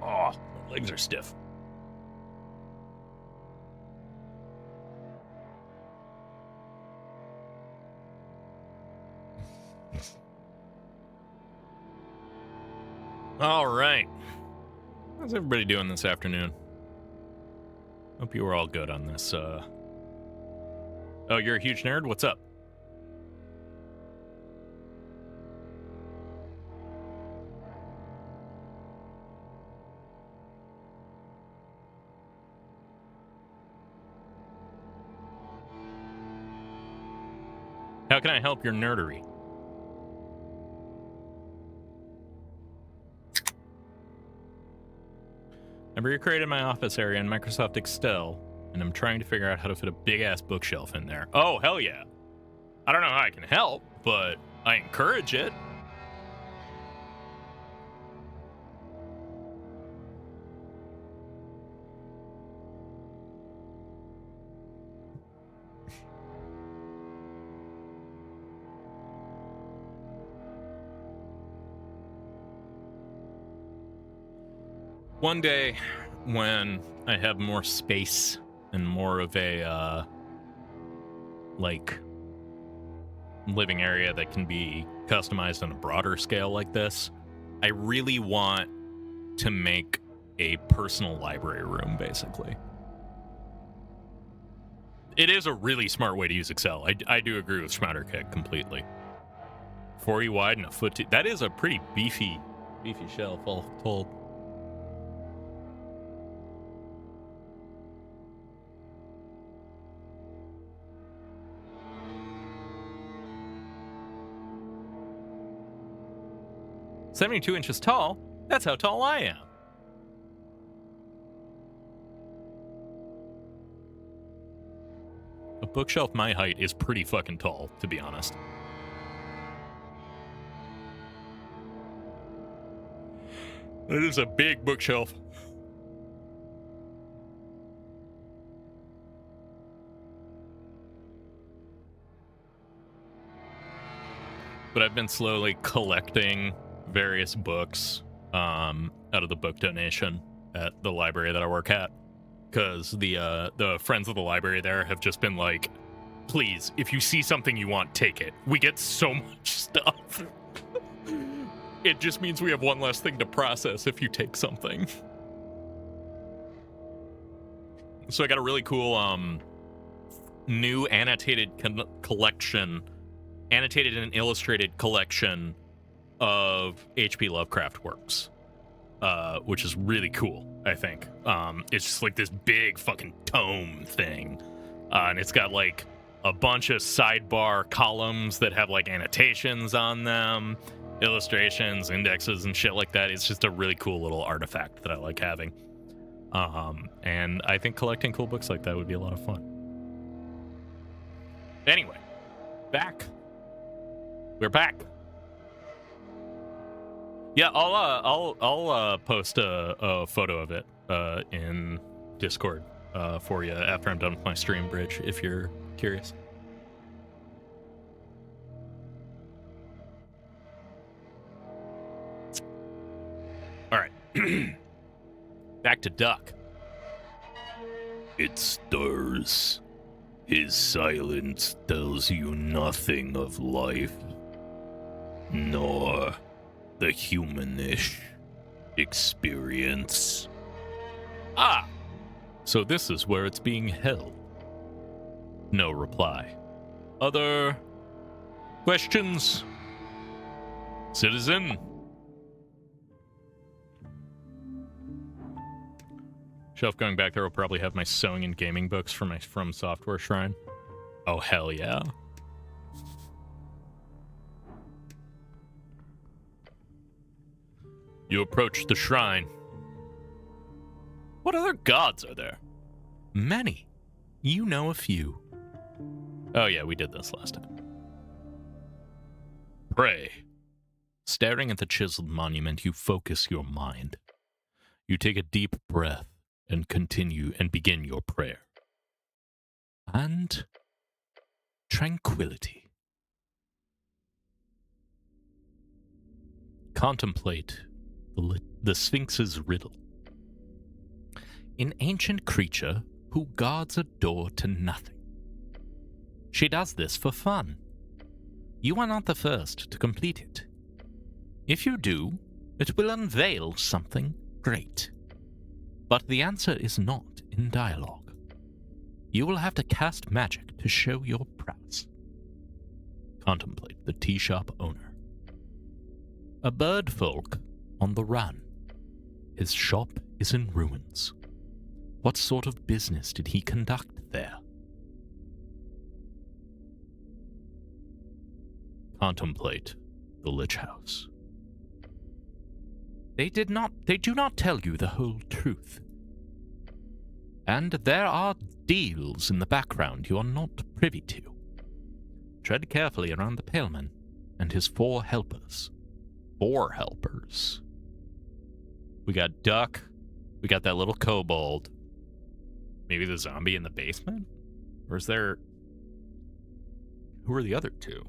Oh, my legs are stiff. All right. How's everybody doing this afternoon? Hope you were all good on this. Oh, you're a huge nerd? What's up? How can I help your nerdery? I've recreated my office area in Microsoft Excel, and I'm trying to figure out how to fit a big-ass bookshelf in there. Oh, hell yeah. I don't know how I can help, but I encourage it. One day, when I have more space and more of a, living area that can be customized on a broader scale like this, I really want to make a personal library room, basically. It is a really smart way to use Excel. I do agree with Schmatterkick completely. 40 wide and a foot. That is a pretty beefy shelf, all told. "72 inches tall? That's how tall I am." A bookshelf my height is pretty fucking tall, to be honest. That is a big bookshelf. But I've been slowly collecting various books out of the book donation at the library that I work at, because the friends of the library there have just been like, please, if you see something you want, take it. We get so much stuff. It just means we have one less thing to process if you take something. So I got a really cool new annotated collection, annotated and illustrated collection of H.P. Lovecraft works, which is really cool, I think. It's just like this big fucking tome thing, and it's got like a bunch of sidebar columns that have like annotations on them, illustrations, indexes, and shit like that. It's just a really cool little artifact that I like having. And I think collecting cool books like that would be a lot of fun. Anyway, we're back. Yeah, I'll post a photo of it in Discord for you after I'm done with my stream, Bridge, if you're curious. All right. Back to Duck. "It stirs. His silence tells you nothing of life, nor the humanish experience." Ah, so this is where it's being held. No reply. Other questions? Citizen? Shelf going back there will probably have my sewing and gaming books for my From Software shrine. Oh, hell yeah. You approach the shrine. What other gods are there? Many. You know a few. Oh yeah, we did this last time. Pray. Staring at the chiseled monument, you focus your mind. You take a deep breath and continue and begin your prayer. And tranquility. Contemplate the Sphinx's riddle. An ancient creature who guards a door to nothing. She does this for fun. You are not the first to complete it. If you do, it will unveil something great. But the answer is not in dialogue. You will have to cast magic to show your prowess. Contemplate the tea shop owner. A bird folk on the run. His shop is in ruins. What sort of business did he conduct there? Contemplate the Lich House. They do not tell you the whole truth. And there are deals in the background you are not privy to. Tread carefully around the Paleman and his 4 helpers. 4 helpers. We got Duck. We got that little kobold. Maybe the zombie in the basement? Or is there... Who are the other 2?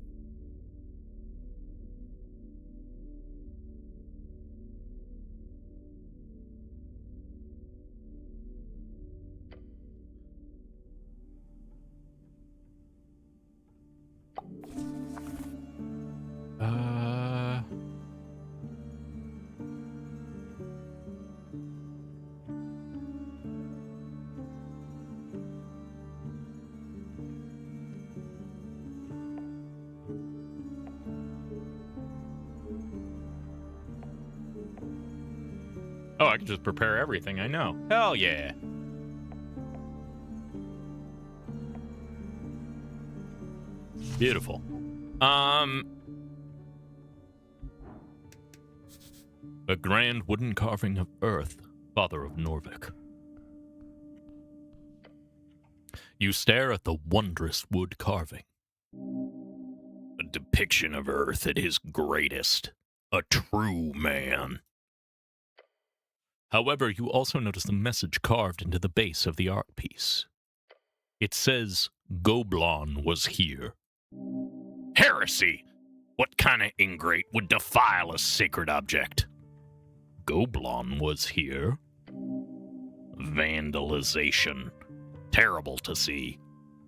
Oh, I can just prepare everything I know. Hell yeah. Beautiful. A grand wooden carving of Earth, father of Norvik. You stare at the wondrous wood carving. A depiction of Earth at his greatest. A true man. However, you also notice the message carved into the base of the art piece. It says, Goblon was here. Heresy! What kind of ingrate would defile a sacred object? Goblon was here. Vandalization. Terrible to see.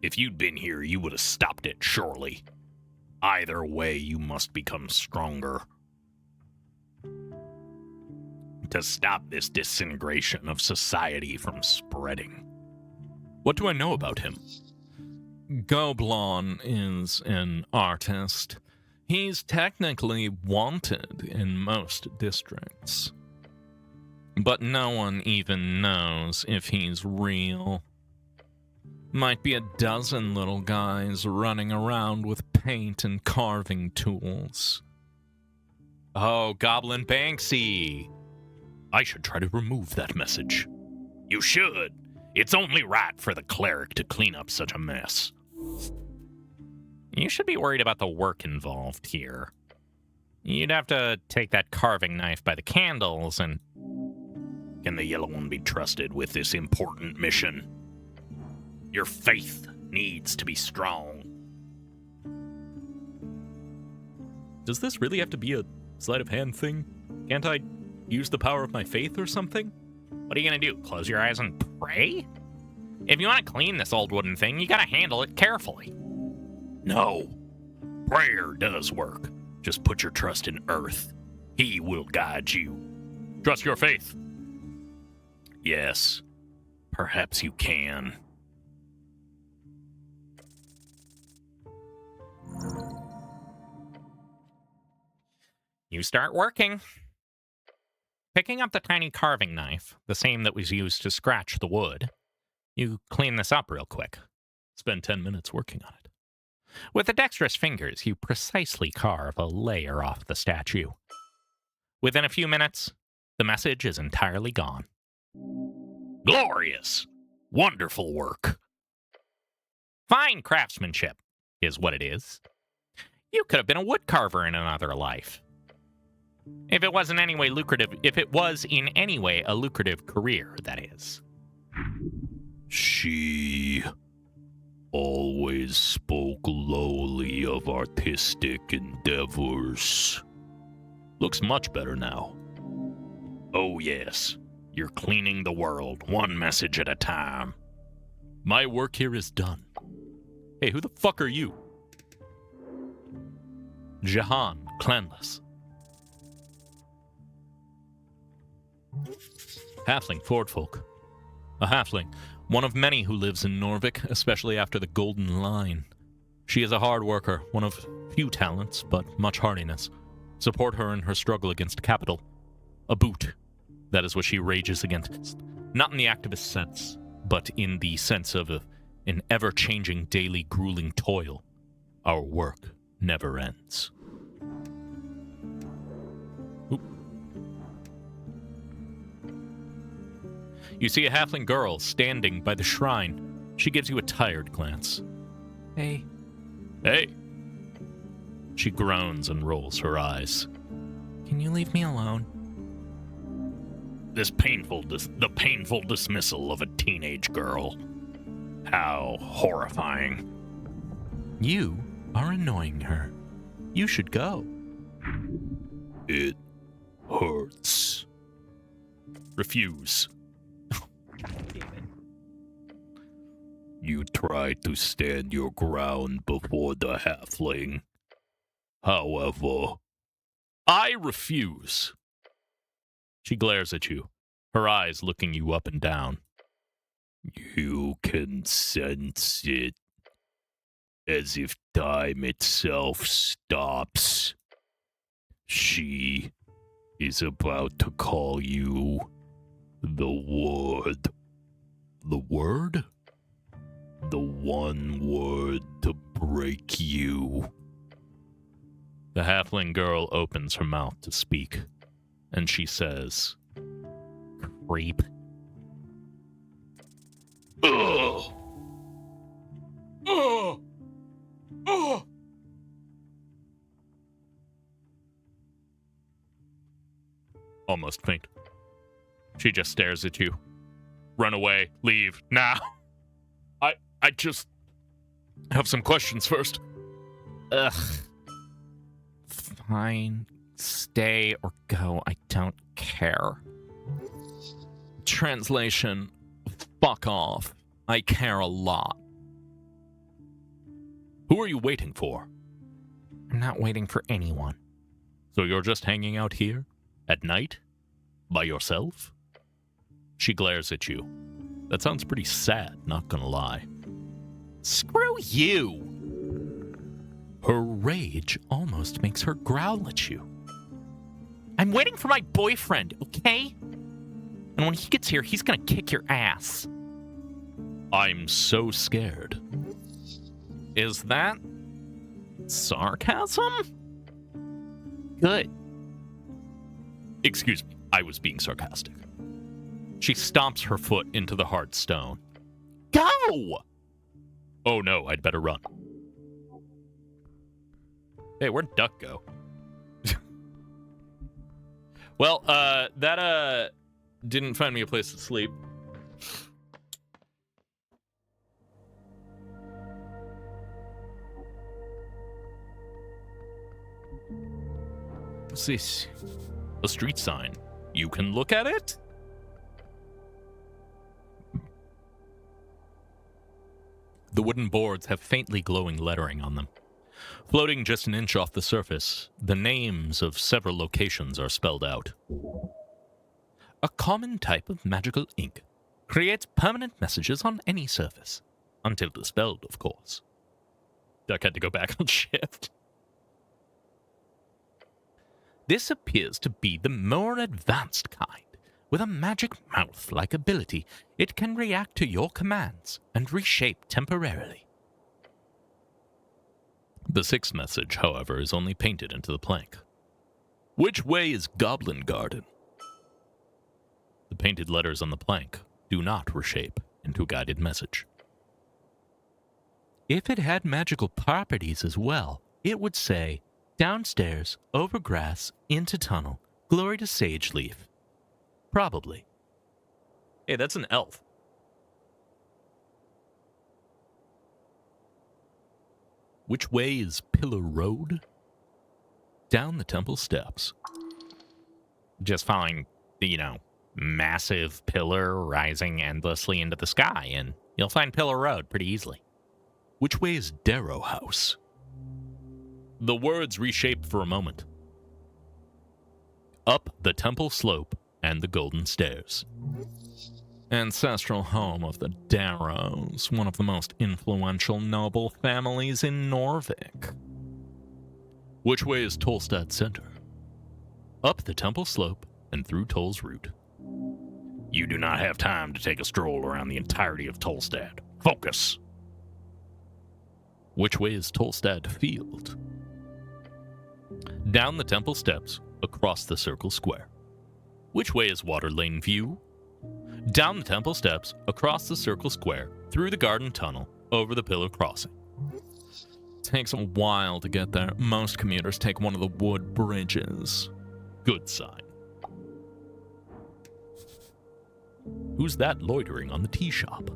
If you'd been here, you would have stopped it, surely. Either way, you must become stronger. To stop this disintegration of society from spreading. What do I know about him? Goblon is an artist. He's technically wanted in most districts. But no one even knows if he's real. Might be a dozen little guys running around with paint and carving tools. Oh, Goblin Banksy! I should try to remove that message. You should. It's only right for the cleric to clean up such a mess. You should be worried about the work involved here. You'd have to take that carving knife by the candles and... Can the Yellow One be trusted with this important mission? Your faith needs to be strong. Does this really have to be a sleight of hand thing? Can't I use the power of my faith or something? What are you gonna do, close your eyes and pray? If you want to clean this old wooden thing, you gotta handle it carefully. No. Prayer does work. Just put your trust in Earth. He will guide you. Trust your faith. Yes. Perhaps you can. You start working. Picking up the tiny carving knife, the same that was used to scratch the wood, you clean this up real quick. Spend 10 minutes working on it. With the dexterous fingers, you precisely carve a layer off the statue. Within a few minutes, the message is entirely gone. Glorious! Wonderful work. Fine craftsmanship is what it is. You could have been a woodcarver in another life. If it was in any way a lucrative career, that is. She always spoke lowly of artistic endeavors. Looks much better now. Oh yes, you're cleaning the world, one message at a time. My work here is done. Hey, who the fuck are you? Jahan, clanless. Halfling Fordfolk. A halfling, one of many who lives in Norvik, especially after the Golden Line. She is a hard worker, one of few talents, but much hardiness. Support her in her struggle against capital. A boot. That is what she rages against. Not in the activist sense, but in the sense of an ever-changing daily grueling toil. Our work never ends. Oop. You see a halfling girl standing by the shrine. She gives you a tired glance. Hey. Hey. She groans and rolls her eyes. Can you leave me alone? The painful dismissal of a teenage girl. How horrifying. You are annoying her. You should go. It hurts. Refuse. You try to stand your ground before the halfling. However, I refuse. She glares at you, her eyes looking you up and down. You can sense it, as if time itself stops. She is about to call you The word. The word? The one word to break you. The halfling girl opens her mouth to speak, and she says, creep. Ugh! Ugh! Ugh! Almost faint. She just stares at you. Run away. Leave. Now. I just have some questions first. Ugh. Fine. Stay or go. I don't care. Translation. Fuck off. I care a lot. Who are you waiting for? I'm not waiting for anyone. So you're just hanging out here? At night? By yourself? She glares at you. That sounds pretty sad, not gonna lie. Screw you! Her rage almost makes her growl at you. I'm waiting for my boyfriend, okay? And when he gets here, he's gonna kick your ass. I'm so scared. Is that sarcasm? Good. Excuse me, I was being sarcastic. She stomps her foot into the hard stone. Go! Oh no, I'd better run. Hey, where'd Duck go? Well, that didn't find me a place to sleep. What's this? A street sign. You can look at it? The wooden boards have faintly glowing lettering on them. Floating just an inch off the surface, the names of several locations are spelled out. A common type of magical ink creates permanent messages on any surface. Until dispelled, of course. Duck had to go back on shift. This appears to be the more advanced kind. With a magic mouth-like ability, it can react to your commands and reshape temporarily. The sixth message, however, is only painted into the plank. Which way is Goblin Garden? The painted letters on the plank do not reshape into a guided message. If it had magical properties as well, it would say, downstairs, over grass, into tunnel, glory to Sage Leaf. Probably. Hey, that's an elf. Which way is Pillar Road? Down the temple steps. Just following the, massive pillar rising endlessly into the sky, and you'll find Pillar Road pretty easily. Which way is Darrow House? The words reshape for a moment. Up the temple slope and the golden stairs. Ancestral home of the Darrows, one of the most influential noble families in Norvik. Which way is Tolstad Center? Up the temple slope and through Toll's route. You do not have time to take a stroll around the entirety of Tolstad. Focus! Which way is Tolstad Field? Down the temple steps, across the circle square. Which way is Water Lane View? Down the temple steps, across the circle square, through the garden tunnel, over the pillar crossing. Takes a while to get there. Most commuters take one of the wood bridges. Good sign. Who's that loitering on the tea shop?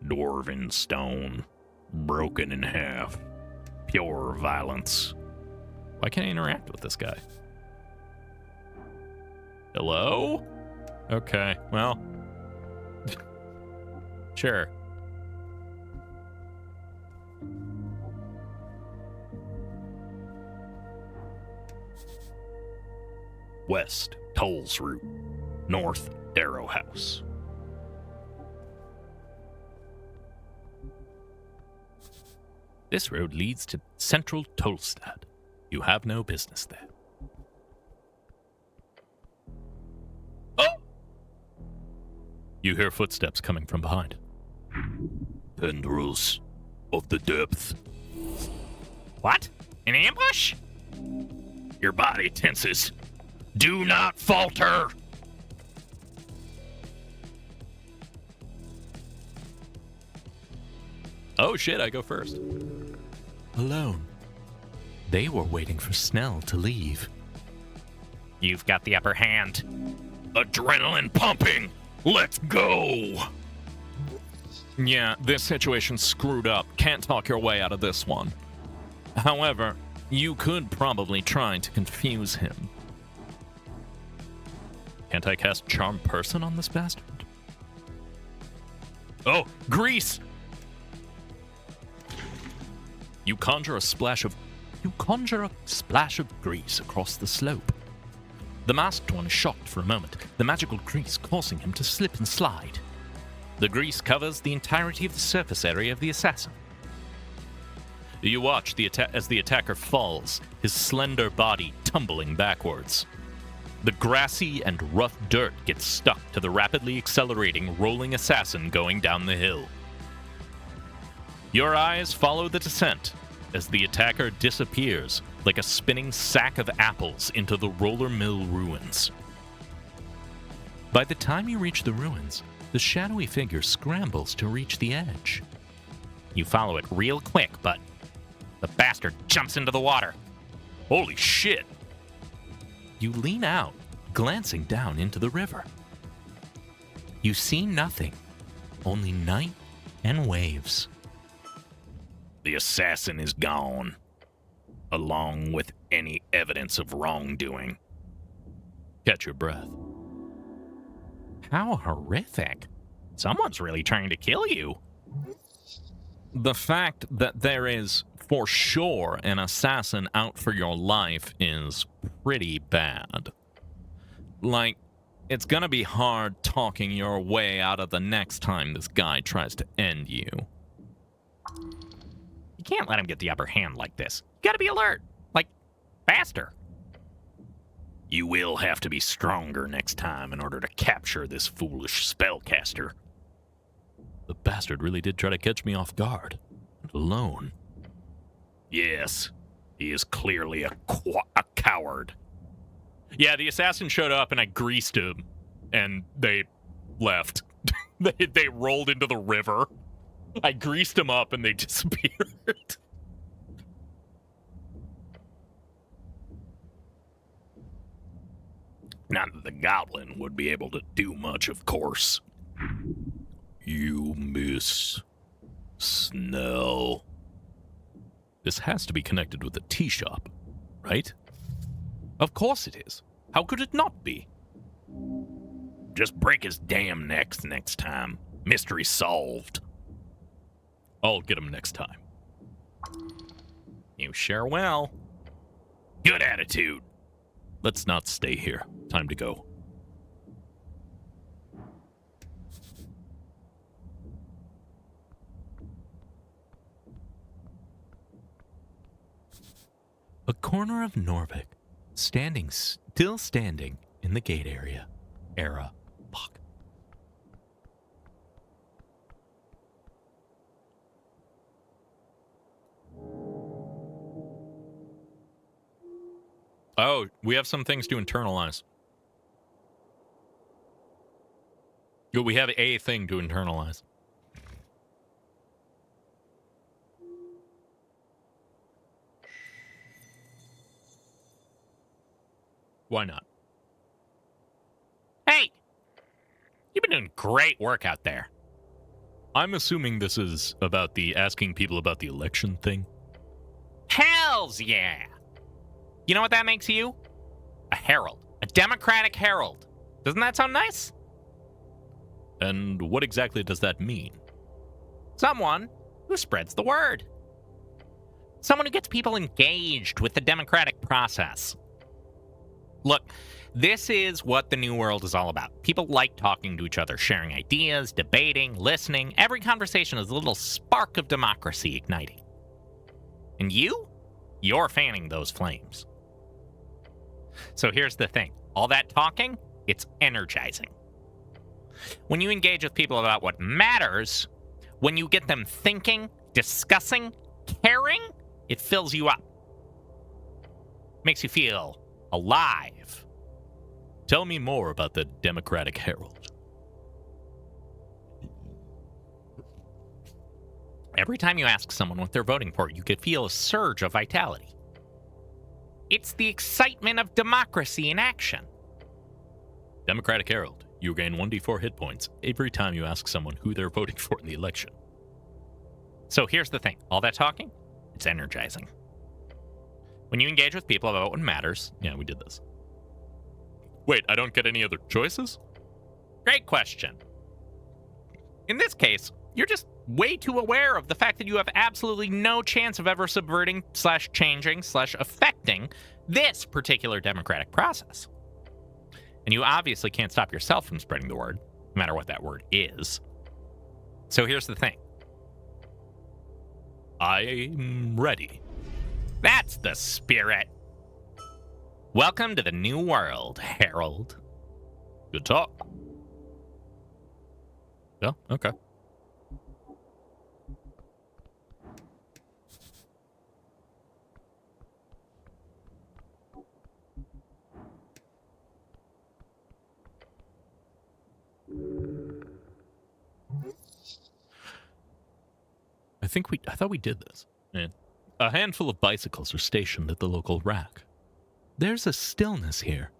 Dwarven stone, broken in half, pure violence. Why can't I interact with this guy? Hello? Okay, well. Sure. West, Toll's Route. North, Darrow House. This road leads to central Tolstad. You have no business there. Oh! You hear footsteps coming from behind. Tendrils of the depth. What? An ambush? Your body tenses. Do not falter! Oh shit, I go first. Alone. They were waiting for Snell to leave. You've got the upper hand. Adrenaline pumping! Let's go! Yeah, this situation's screwed up. Can't talk your way out of this one. However, you could probably try to confuse him. Can't I cast Charm Person on this bastard? Oh, grease! You conjure a splash of grease across the slope. The masked one is shocked for a moment, the magical grease causing him to slip and slide. The grease covers the entirety of the surface area of the assassin. You watch as the attacker falls, his slender body tumbling backwards. The grassy and rough dirt gets stuck to the rapidly accelerating, rolling assassin going down the hill. Your eyes follow the descent as the attacker disappears like a spinning sack of apples into the roller mill ruins. By the time you reach the ruins, the shadowy figure scrambles to reach the edge. You follow it real quick, but the bastard jumps into the water. Holy shit! You lean out, glancing down into the river. You see nothing, only night and waves. The assassin is gone, along with any evidence of wrongdoing. Catch your breath. How horrific. Someone's really trying to kill you. The fact that there is, for sure, an assassin out for your life is pretty bad. Like, it's gonna be hard talking your way out of the next time this guy tries to end you. You can't let him get the upper hand like this. You gotta be alert. Like, faster. You will have to be stronger next time in order to capture this foolish spellcaster. The bastard really did try to catch me off guard. And alone. Yes, he is clearly a coward. Yeah, the assassin showed up and I greased him. And they left. they rolled into the river. I greased them up and they disappeared. Not that the goblin would be able to do much, of course. You miss Snell. This has to be connected with the tea shop, right? Of course it is. How could it not be? Just break his damn neck next time. Mystery solved. I'll get him next time. You sure will. Good attitude. Let's not stay here. Time to go. A corner of Norvik, still standing in the gate area. Fuck. Oh, we have some things to internalize. We have a thing to internalize. Why not? Hey! You've been doing great work out there. I'm assuming this is about the asking people about the election thing. Hells yeah! You know what that makes you? A herald. A democratic herald. Doesn't that sound nice? And what exactly does that mean? Someone who spreads the word. Someone who gets people engaged with the democratic process. Look, this is what the New World is all about. People like talking to each other, sharing ideas, debating, listening. Every conversation is a little spark of democracy igniting. And you? You're fanning those flames. So here's the thing. All that talking, it's energizing. When you engage with people about what matters, when you get them thinking, discussing, caring, it fills you up. Makes you feel alive. Tell me more about the Democratic Herald. Every time you ask someone what they're voting for, you could feel a surge of vitality. It's the excitement of democracy in action. Democratic Herald. You gain 1d4 hit points every time you ask someone who they're voting for in the election. So here's the thing. All that talking, it's energizing. When you engage with people about what matters, yeah, we did this. Wait, I don't get any other choices? Great question. In this case, you're just way too aware of the fact that you have absolutely no chance of ever subverting / changing / affecting this particular democratic process. And you obviously can't stop yourself from spreading the word, no matter what that word is. So here's the thing. I'm ready. That's the spirit. Welcome to the new world, Harold. Good talk. Yeah, okay. I thought we did this. Yeah. A handful of bicycles are stationed at the local rack. There's a stillness here,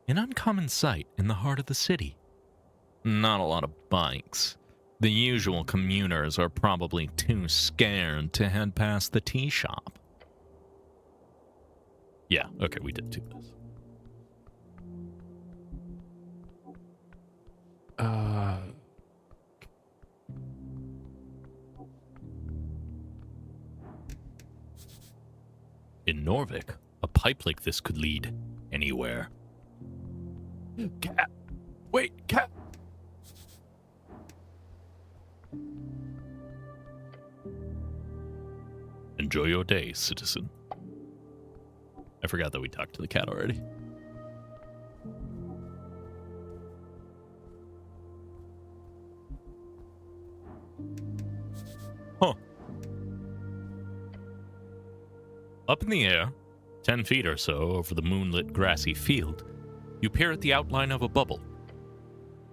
an uncommon sight in the heart of the city. Not a lot of bikes. The usual commuters are probably too scared to head past the tea shop. Yeah, okay, we did do this. In Norvik, a pipe like this could lead anywhere. Cat! Wait, cat! Enjoy your day, citizen. I forgot that we talked to the cat already. Huh. Up in the air, 10 feet or so over the moonlit grassy field, you peer at the outline of a bubble.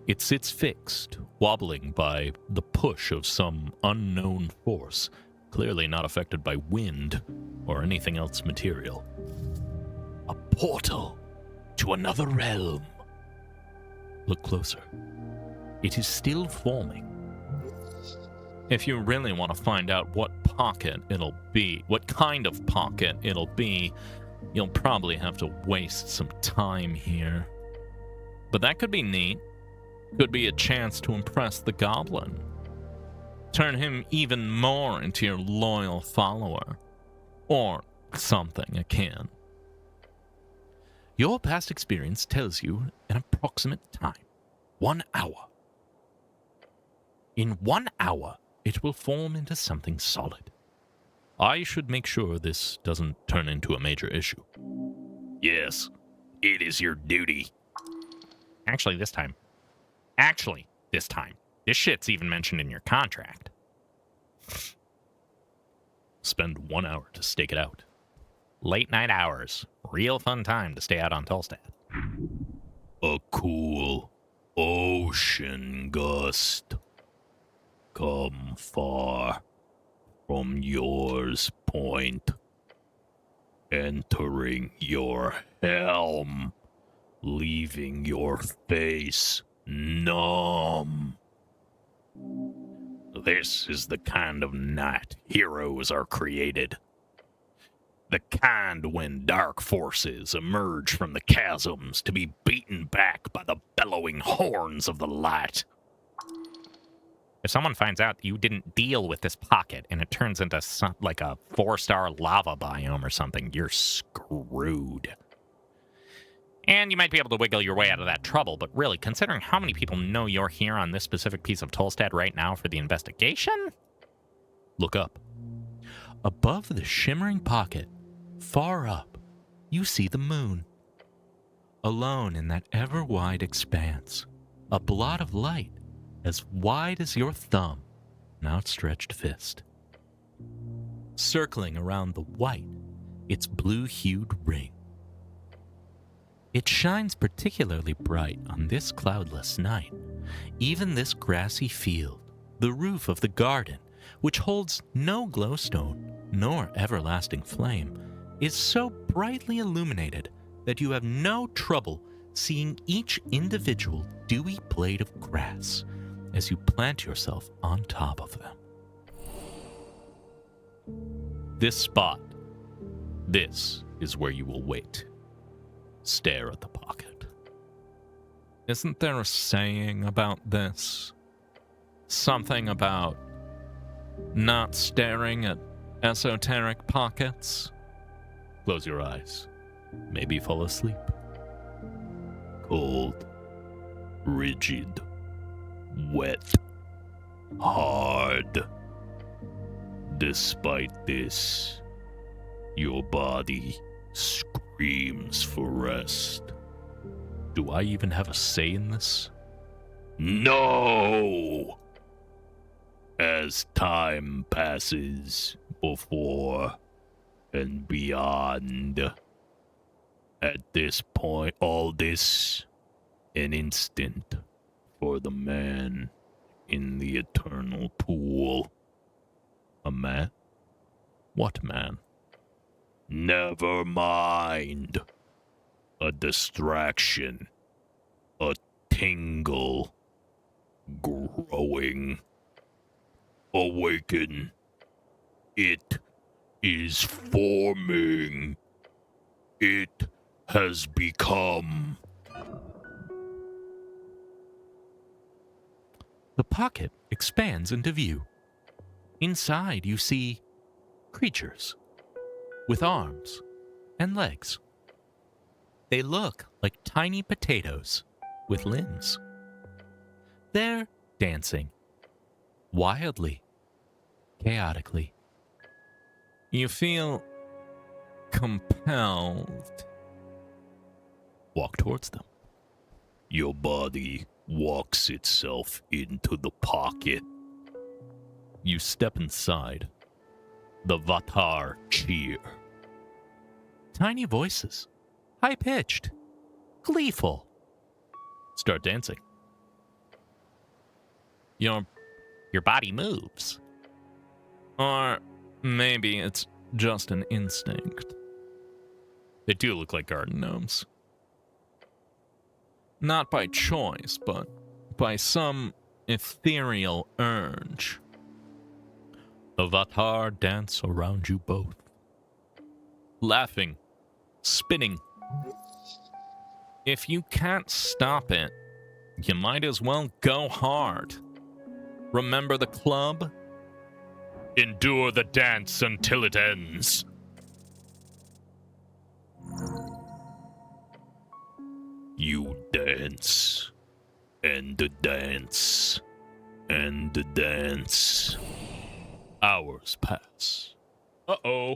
It sits fixed, wobbling by the push of some unknown force, clearly not affected by wind or anything else material. A portal to another realm. Look closer. It is still forming. If you really want to find out what kind of pocket it'll be, you'll probably have to waste some time here. But that could be neat. Could be a chance to impress the goblin. Turn him even more into your loyal follower. Or something akin. Your past experience tells you an approximate time. 1 hour. In 1 hour, it will form into something solid. I should make sure this doesn't turn into a major issue. Yes, it is your duty. Actually, this time. This shit's even mentioned in your contract. Spend 1 hour to stake it out. Late night hours. Real fun time to stay out on Tolstad. A cool ocean gust. Come far from yours point. Entering your helm. Leaving your face numb. This is the kind of night heroes are created. The kind when dark forces emerge from the chasms to be beaten back by the bellowing horns of the light. If someone finds out you didn't deal with this pocket and it turns into like a 4-star lava biome or something, you're screwed. And you might be able to wiggle your way out of that trouble, but really, considering how many people know you're here on this specific piece of Tolstad right now for the investigation? Look up. Above the shimmering pocket, far up, you see the moon. Alone in that ever-wide expanse, a blot of light as wide as your thumb, an outstretched fist. Circling around the white, its blue-hued ring. It shines particularly bright on this cloudless night. Even this grassy field, the roof of the garden, which holds no glowstone nor everlasting flame, is so brightly illuminated that you have no trouble seeing each individual dewy blade of grass as you plant yourself on top of them. This spot, this is where you will wait. Stare at the pocket. Isn't there a saying about this? Something about not staring at esoteric pockets? Close your eyes. Maybe fall asleep. Cold, rigid, wet, hard. Despite this, your body screams for rest. Do I even have a say in this? No! As time passes before and beyond, at this point, all this, an instant for the man in the eternal pool. A man? What man? Nevermind. A distraction. A tingle. Growing. Awaken. It is forming. It has become. The pocket expands into view. Inside you see creatures with arms and legs. They look like tiny potatoes with limbs. They're dancing wildly, chaotically. You feel compelled. Walk towards them. Your body walks itself into the pocket. You step inside. The Vatar cheer. Tiny voices, high-pitched, gleeful, start dancing. Your body moves. Or maybe it's just an instinct. They do look like garden gnomes. Not by choice, but by some ethereal urge. The Vatar dance around you both. Laughing, spinning. If you can't stop it, you might as well go hard. Remember the club? Endure the dance until it ends. You dance, and dance, and dance. Hours pass. Uh-oh.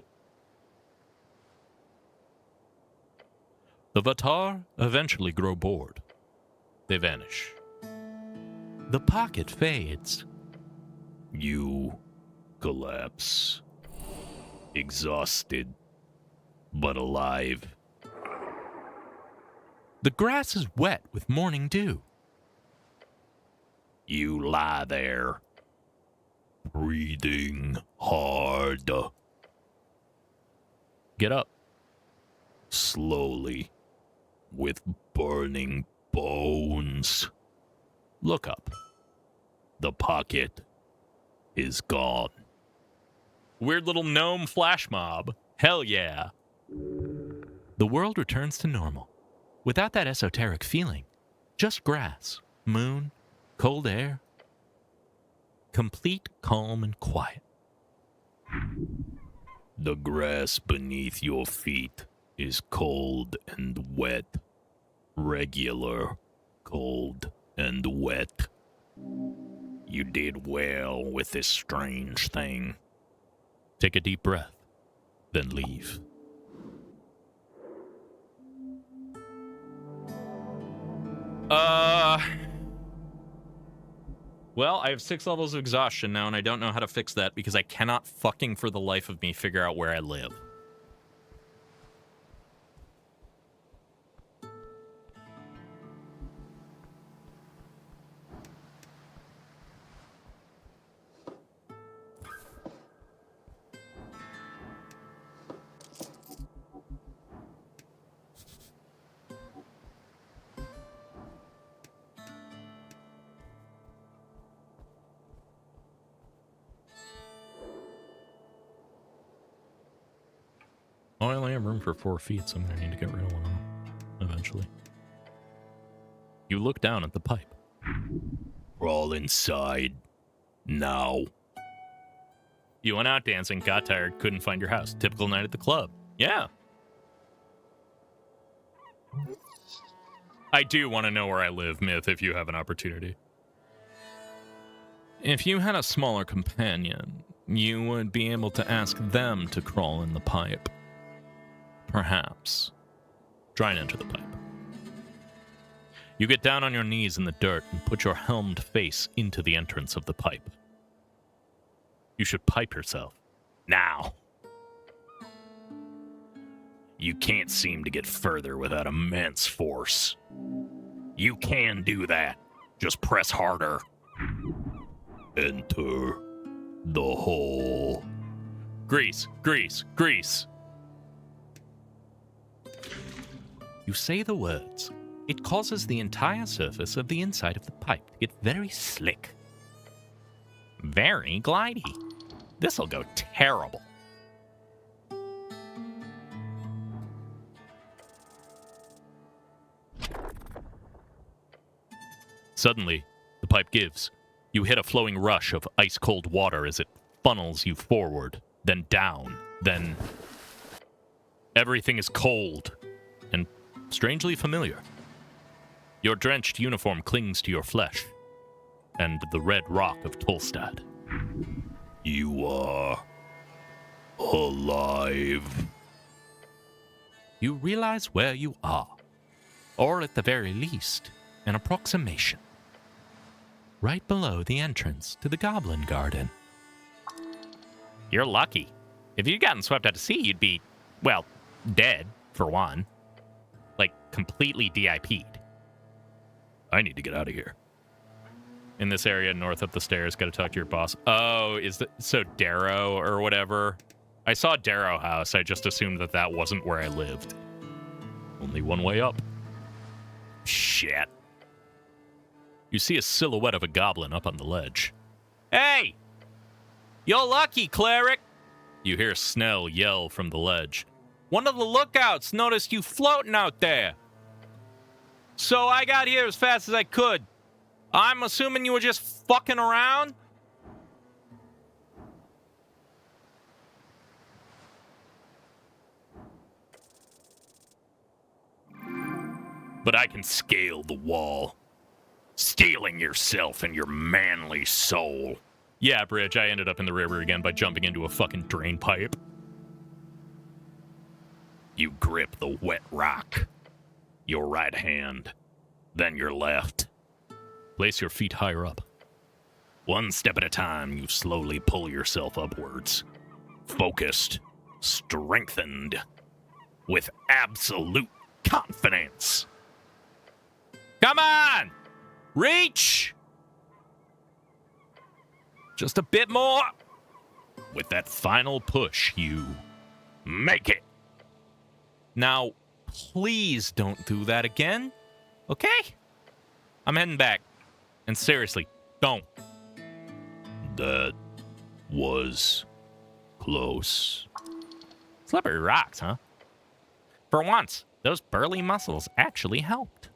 The Vatar eventually grow bored. They vanish. The pocket fades. You collapse. Exhausted, but alive. The grass is wet with morning dew. You lie there, breathing hard. Get up. Slowly, with burning bones. Look up. The pocket is gone. Weird little gnome flash mob. Hell yeah. The world returns to normal. Without that esoteric feeling. Just grass, moon, cold air. Complete calm and quiet. The grass beneath your feet is cold and wet. Regular, cold and wet. You did well with this strange thing. Take a deep breath, then leave. Well, I have 6 levels of exhaustion now, and I don't know how to fix that because I cannot fucking for the life of me figure out where I live. Oh, I only have room for 4 feet, so I'm going to need to get rid of one eventually. You look down at the pipe. Crawl inside. Now. You went out dancing, got tired, couldn't find your house. Typical night at the club. Yeah. I do want to know where I live, Myth, if you have an opportunity. If you had a smaller companion, you would be able to ask them to crawl in the pipe. Perhaps. Try and enter the pipe. You get down on your knees in the dirt and put your helmed face into the entrance of the pipe. You should pipe yourself. Now. You can't seem to get further without immense force. You can do that. Just press harder. Enter the hole. Grease, grease, grease. You say the words. It causes the entire surface of the inside of the pipe to get very slick. Very glidey. This'll go terrible. Suddenly, the pipe gives. You hit a flowing rush of ice-cold water as it funnels you forward, then down, then... Everything is cold and strangely familiar. Your drenched uniform clings to your flesh, and the red rock of Tolstad. You are alive. You realize where you are, or at the very least, an approximation. Right below the entrance to the Goblin Garden. You're lucky. If you'd gotten swept out to sea, you'd be, well, dead, for one. Like, completely DIP'd. I need to get out of here. In this area, north up the stairs, gotta talk to your boss. Oh, is that... So, Darrow or whatever? I saw Darrow House, I just assumed that that wasn't where I lived. Only one way up. Shit. You see a silhouette of a goblin up on the ledge. Hey! You're lucky, cleric! You hear Snell yell from the ledge. One of the lookouts noticed you floating out there. So I got here as fast as I could. I'm assuming you were just fucking around? But I can scale the wall. Stealing yourself and your manly soul. Yeah, Bridge, I ended up in the river again by jumping into a fucking drain pipe. You grip the wet rock. Your right hand, then your left. Place your feet higher up. One step at a time, you slowly pull yourself upwards. Focused, strengthened, with absolute confidence. Come on! Reach! Just a bit more. With that final push, you make it. Now, please don't do that again, okay? I'm heading back. And seriously, don't. That was close. Slippery rocks, huh? For once, those burly muscles actually helped.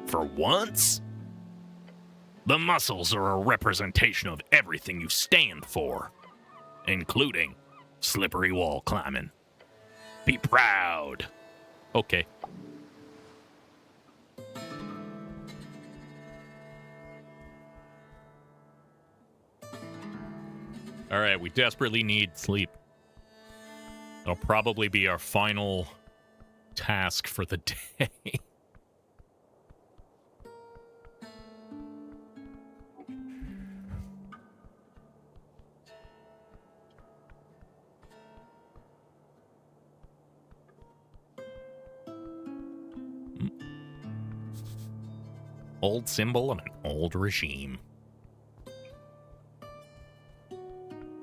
For once? The muscles are a representation of everything you stand for, including slippery wall climbing. Be proud. Okay. All right, we desperately need sleep. It'll probably be our final task for the day. Old symbol of an old regime.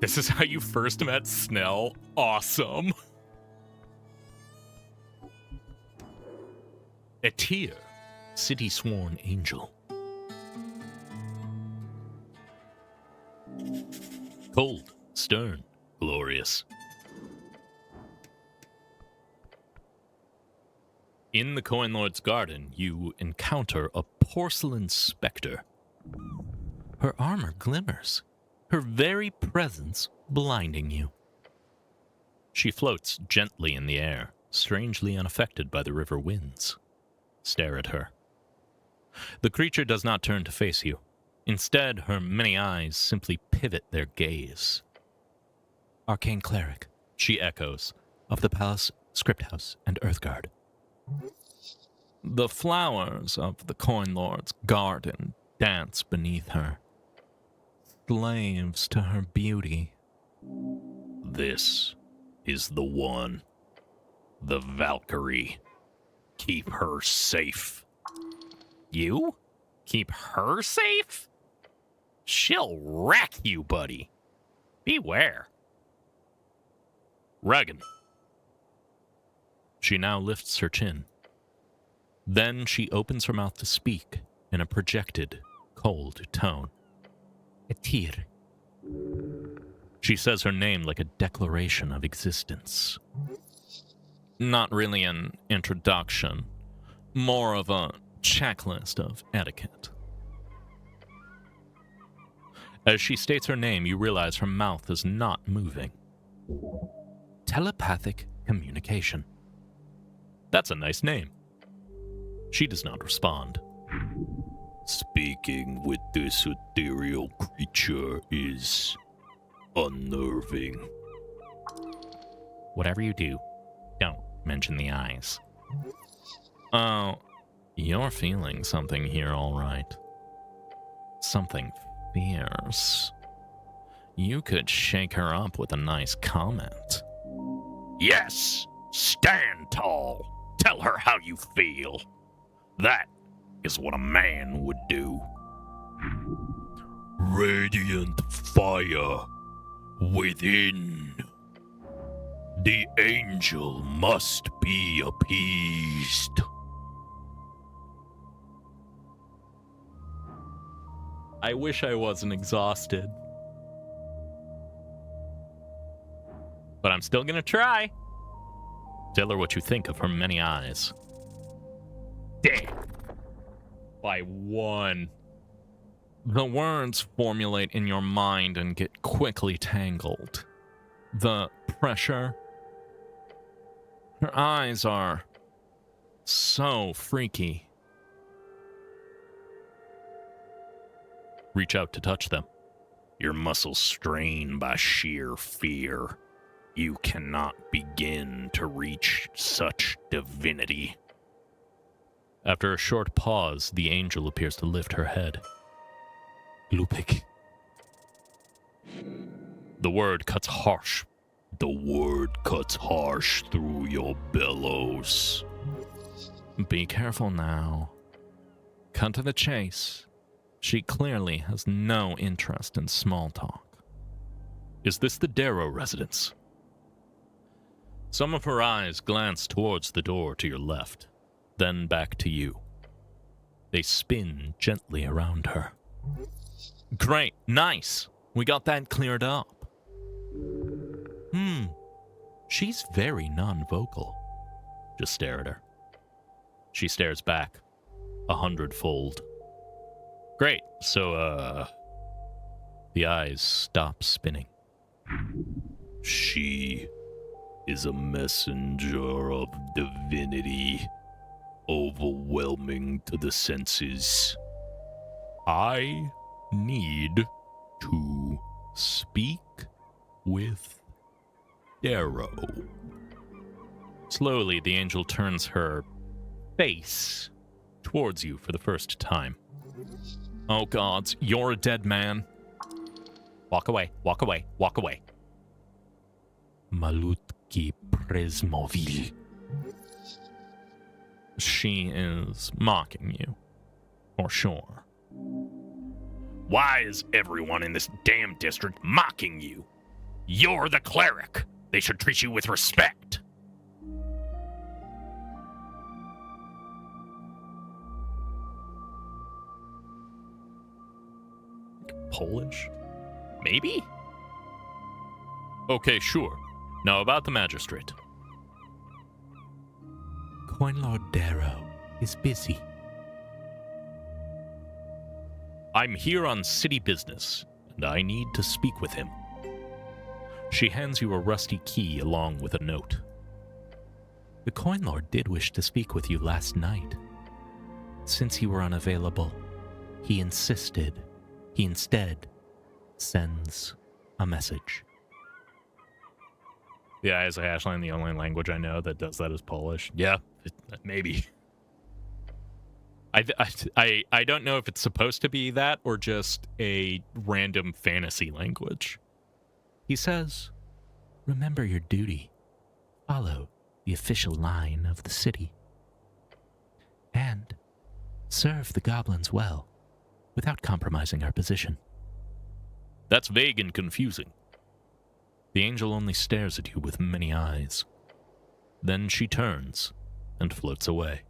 This is how you first met Snell? Awesome. Etir, city sworn angel. Cold, stern, glorious. In the Coin Lord's garden, you encounter a porcelain specter. Her armor glimmers, her very presence blinding you. She floats gently in the air, strangely unaffected by the river winds. Stare at her. The creature does not turn to face you. Instead, her many eyes simply pivot their gaze. Arcane cleric, she echoes, of the palace, script house, and Earthguard. The flowers of the Coin Lord's garden dance beneath her, slaves to her beauty. This is the one. The Valkyrie. Keep her safe. You? Keep her safe? She'll wreck you, buddy. Beware. Regan. She now lifts her chin. Then she opens her mouth to speak in a projected, cold tone. Etir. She says her name like a declaration of existence. Not really an introduction, more of a checklist of etiquette. As she states her name, you realize her mouth is not moving. Telepathic communication. That's a nice name. She does not respond. Speaking with this ethereal creature is unnerving. Whatever you do, don't mention the eyes. Oh, you're feeling something here, all right. Something fierce. You could shake her up with a nice comment. Yes, stand tall. Tell her how you feel. That is what a man would do. Radiant fire within. The angel must be appeased. I wish I wasn't exhausted. But I'm still gonna try. Tell her what you think of her many eyes. Damn. By one. The words formulate in your mind and get quickly tangled. The pressure. Her eyes are so freaky. Reach out to touch them. Your muscles strain by sheer fear. You cannot begin to reach such divinity. After a short pause, the angel appears to lift her head. Lupik. The word cuts harsh. The word cuts harsh through your bellows. Be careful now. Cut to the chase. She clearly has no interest in small talk. Is this the Darrow residence? Some of her eyes glance towards the door to your left, then back to you. They spin gently around her. Great, nice. We got that cleared up. She's very non-vocal. Just stare at her. She stares back, 100-fold. Great, so, the eyes stop spinning. She is a messenger of divinity, overwhelming to the senses. I need to speak with Darrow. Slowly, the angel turns her face towards you for the first time. Oh gods, you're a dead man. Walk away. Malutki Presmovil. She is mocking you. For sure. Why is everyone in this damn district mocking you? You're the cleric. They should treat you with respect. Polish? Maybe? Okay, sure. Now about the magistrate. Coin Lord Darrow is busy. I'm here on city business, and I need to speak with him. She hands you a rusty key along with a note. The Coin Lord did wish to speak with you last night. Since you were unavailable, he insisted. He instead sends a message. Yeah, as a hashline, the only language I know that does that is Polish. Yeah, maybe. I don't know if it's supposed to be that or just a random fantasy language. He says, remember your duty. Follow the official line of the city. And serve the goblins well, without compromising our position. That's vague and confusing. The angel only stares at you with many eyes. Then she turns and floats away,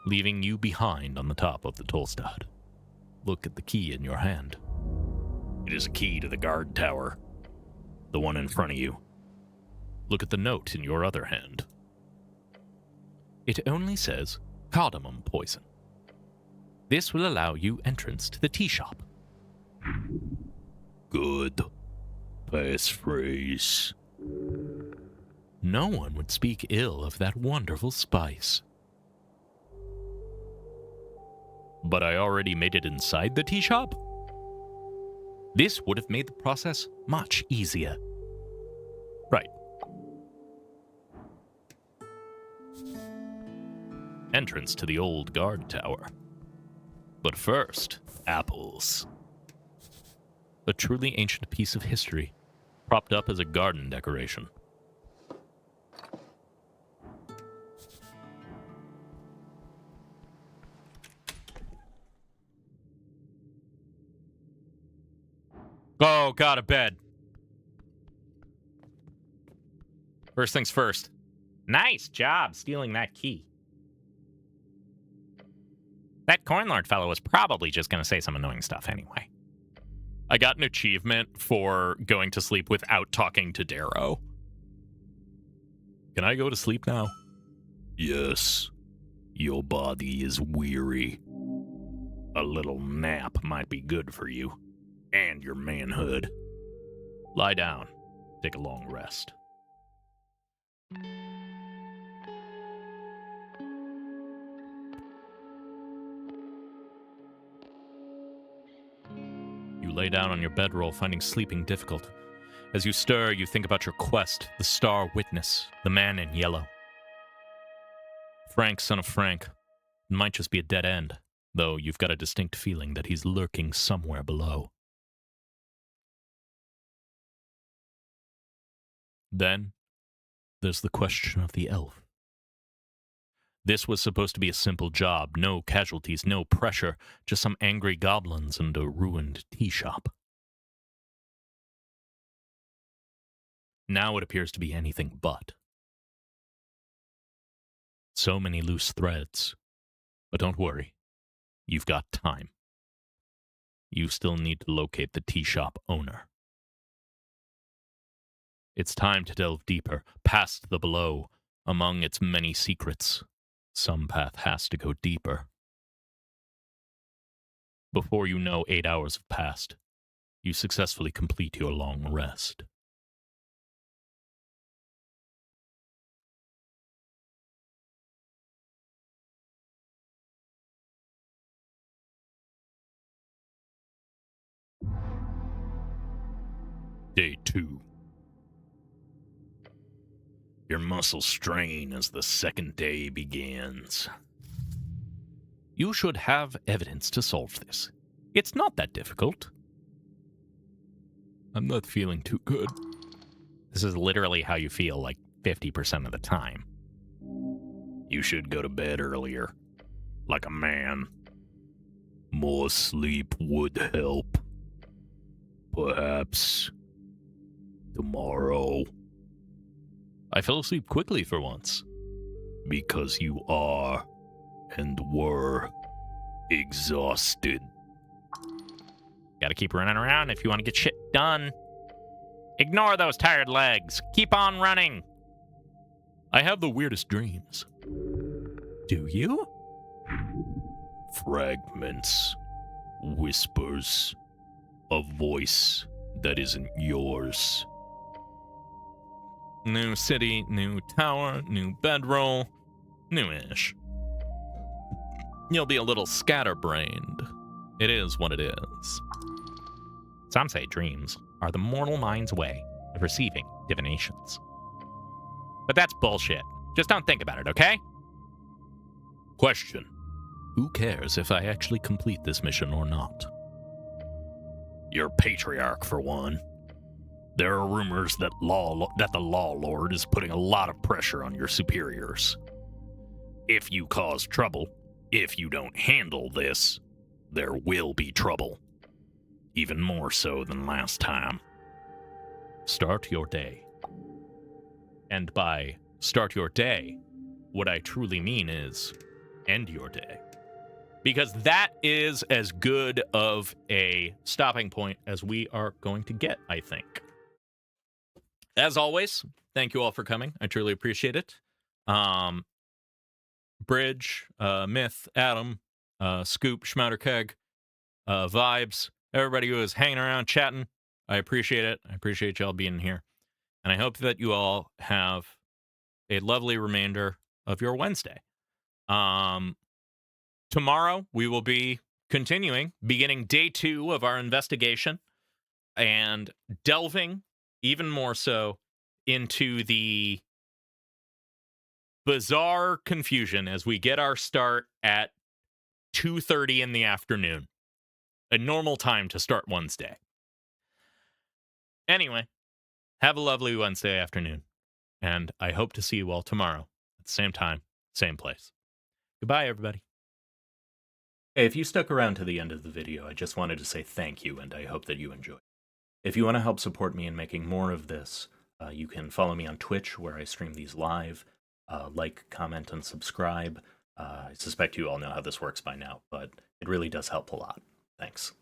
leaving you behind on the top of the Tolstad. Look at the key in your hand. It is a key to the guard tower, the one in front of you. Look at the note in your other hand. It only says cardamom poison. This will allow you entrance to the tea shop. Good. Passphrase. No one would speak ill of that wonderful spice. But I already made it inside the tea shop? This would have made the process much easier. Right. Entrance to the old guard tower. But first, apples. A truly ancient piece of history, propped up as a garden decoration. Oh, got a bed. First things first. Nice job stealing that key. That Coin Lord fellow was probably just going to say some annoying stuff anyway. I got an achievement for going to sleep without talking to Darrow. Can I go to sleep now? Yes. Your body is weary. A little nap might be good for you. And your manhood. Lie down. Take a long rest. You lay down on your bedroll, finding sleeping difficult. As you stir, you think about your quest, the star witness, the man in yellow. Frank, son of Frank. It might just be a dead end, though you've got a distinct feeling that he's lurking somewhere below. Then, there's the question of the elf. This was supposed to be a simple job, no casualties, no pressure, just some angry goblins and a ruined tea shop. Now it appears to be anything but. So many loose threads. But don't worry, you've got time. You still need to locate the tea shop owner. It's time to delve deeper, past the below, among its many secrets. Some path has to go deeper. Before you know 8 hours have passed, you successfully complete your long rest. Day 2. Your muscles strain as the second day begins. You should have evidence to solve this. It's not that difficult. I'm not feeling too good. This is literally how you feel like 50% of the time. You should go to bed earlier. Like a man. more sleep would help. Perhaps tomorrow. I fell asleep quickly for once. Because you are and were exhausted. Gotta keep running around if you want to get shit done. Ignore those tired legs. Keep on running. I have the weirdest dreams. Do you? Fragments, whispers, a voice that isn't yours. New city, new tower, new bedroll, newish. You'll be a little scatterbrained. It is what it is. Some say dreams are the mortal mind's way of receiving divinations. But that's bullshit. Just don't think about it, okay? Question. Who cares if I actually complete this mission or not? Your patriarch, for one. There are rumors that the Law Lord is putting a lot of pressure on your superiors. If you cause trouble, if you don't handle this, there will be trouble. Even more so than last time. Start your day. And by start your day, what I truly mean is end your day. Because that is as good of a stopping point as we are going to get, I think. As always, thank you all for coming. I truly appreciate it. Bridge, Myth, Adam, Scoop, Schmouterkeg, Vibes, everybody who is hanging around chatting, I appreciate it. I appreciate y'all being here. And I hope that you all have a lovely remainder of your Wednesday. Tomorrow, we will be beginning day 2 of our investigation and delving even more so into the bizarre confusion as we get our start at 2:30 in the afternoon. A normal time to start Wednesday. Anyway, have a lovely Wednesday afternoon. And I hope to see you all tomorrow at the same time, same place. Goodbye, everybody. Hey, if you stuck around to the end of the video, I just wanted to say thank you, and I hope that you enjoyed. If you want to help support me in making more of this, you can follow me on Twitch, where I stream these live. Like, comment, and subscribe. I suspect you all know how this works by now, but it really does help a lot. Thanks.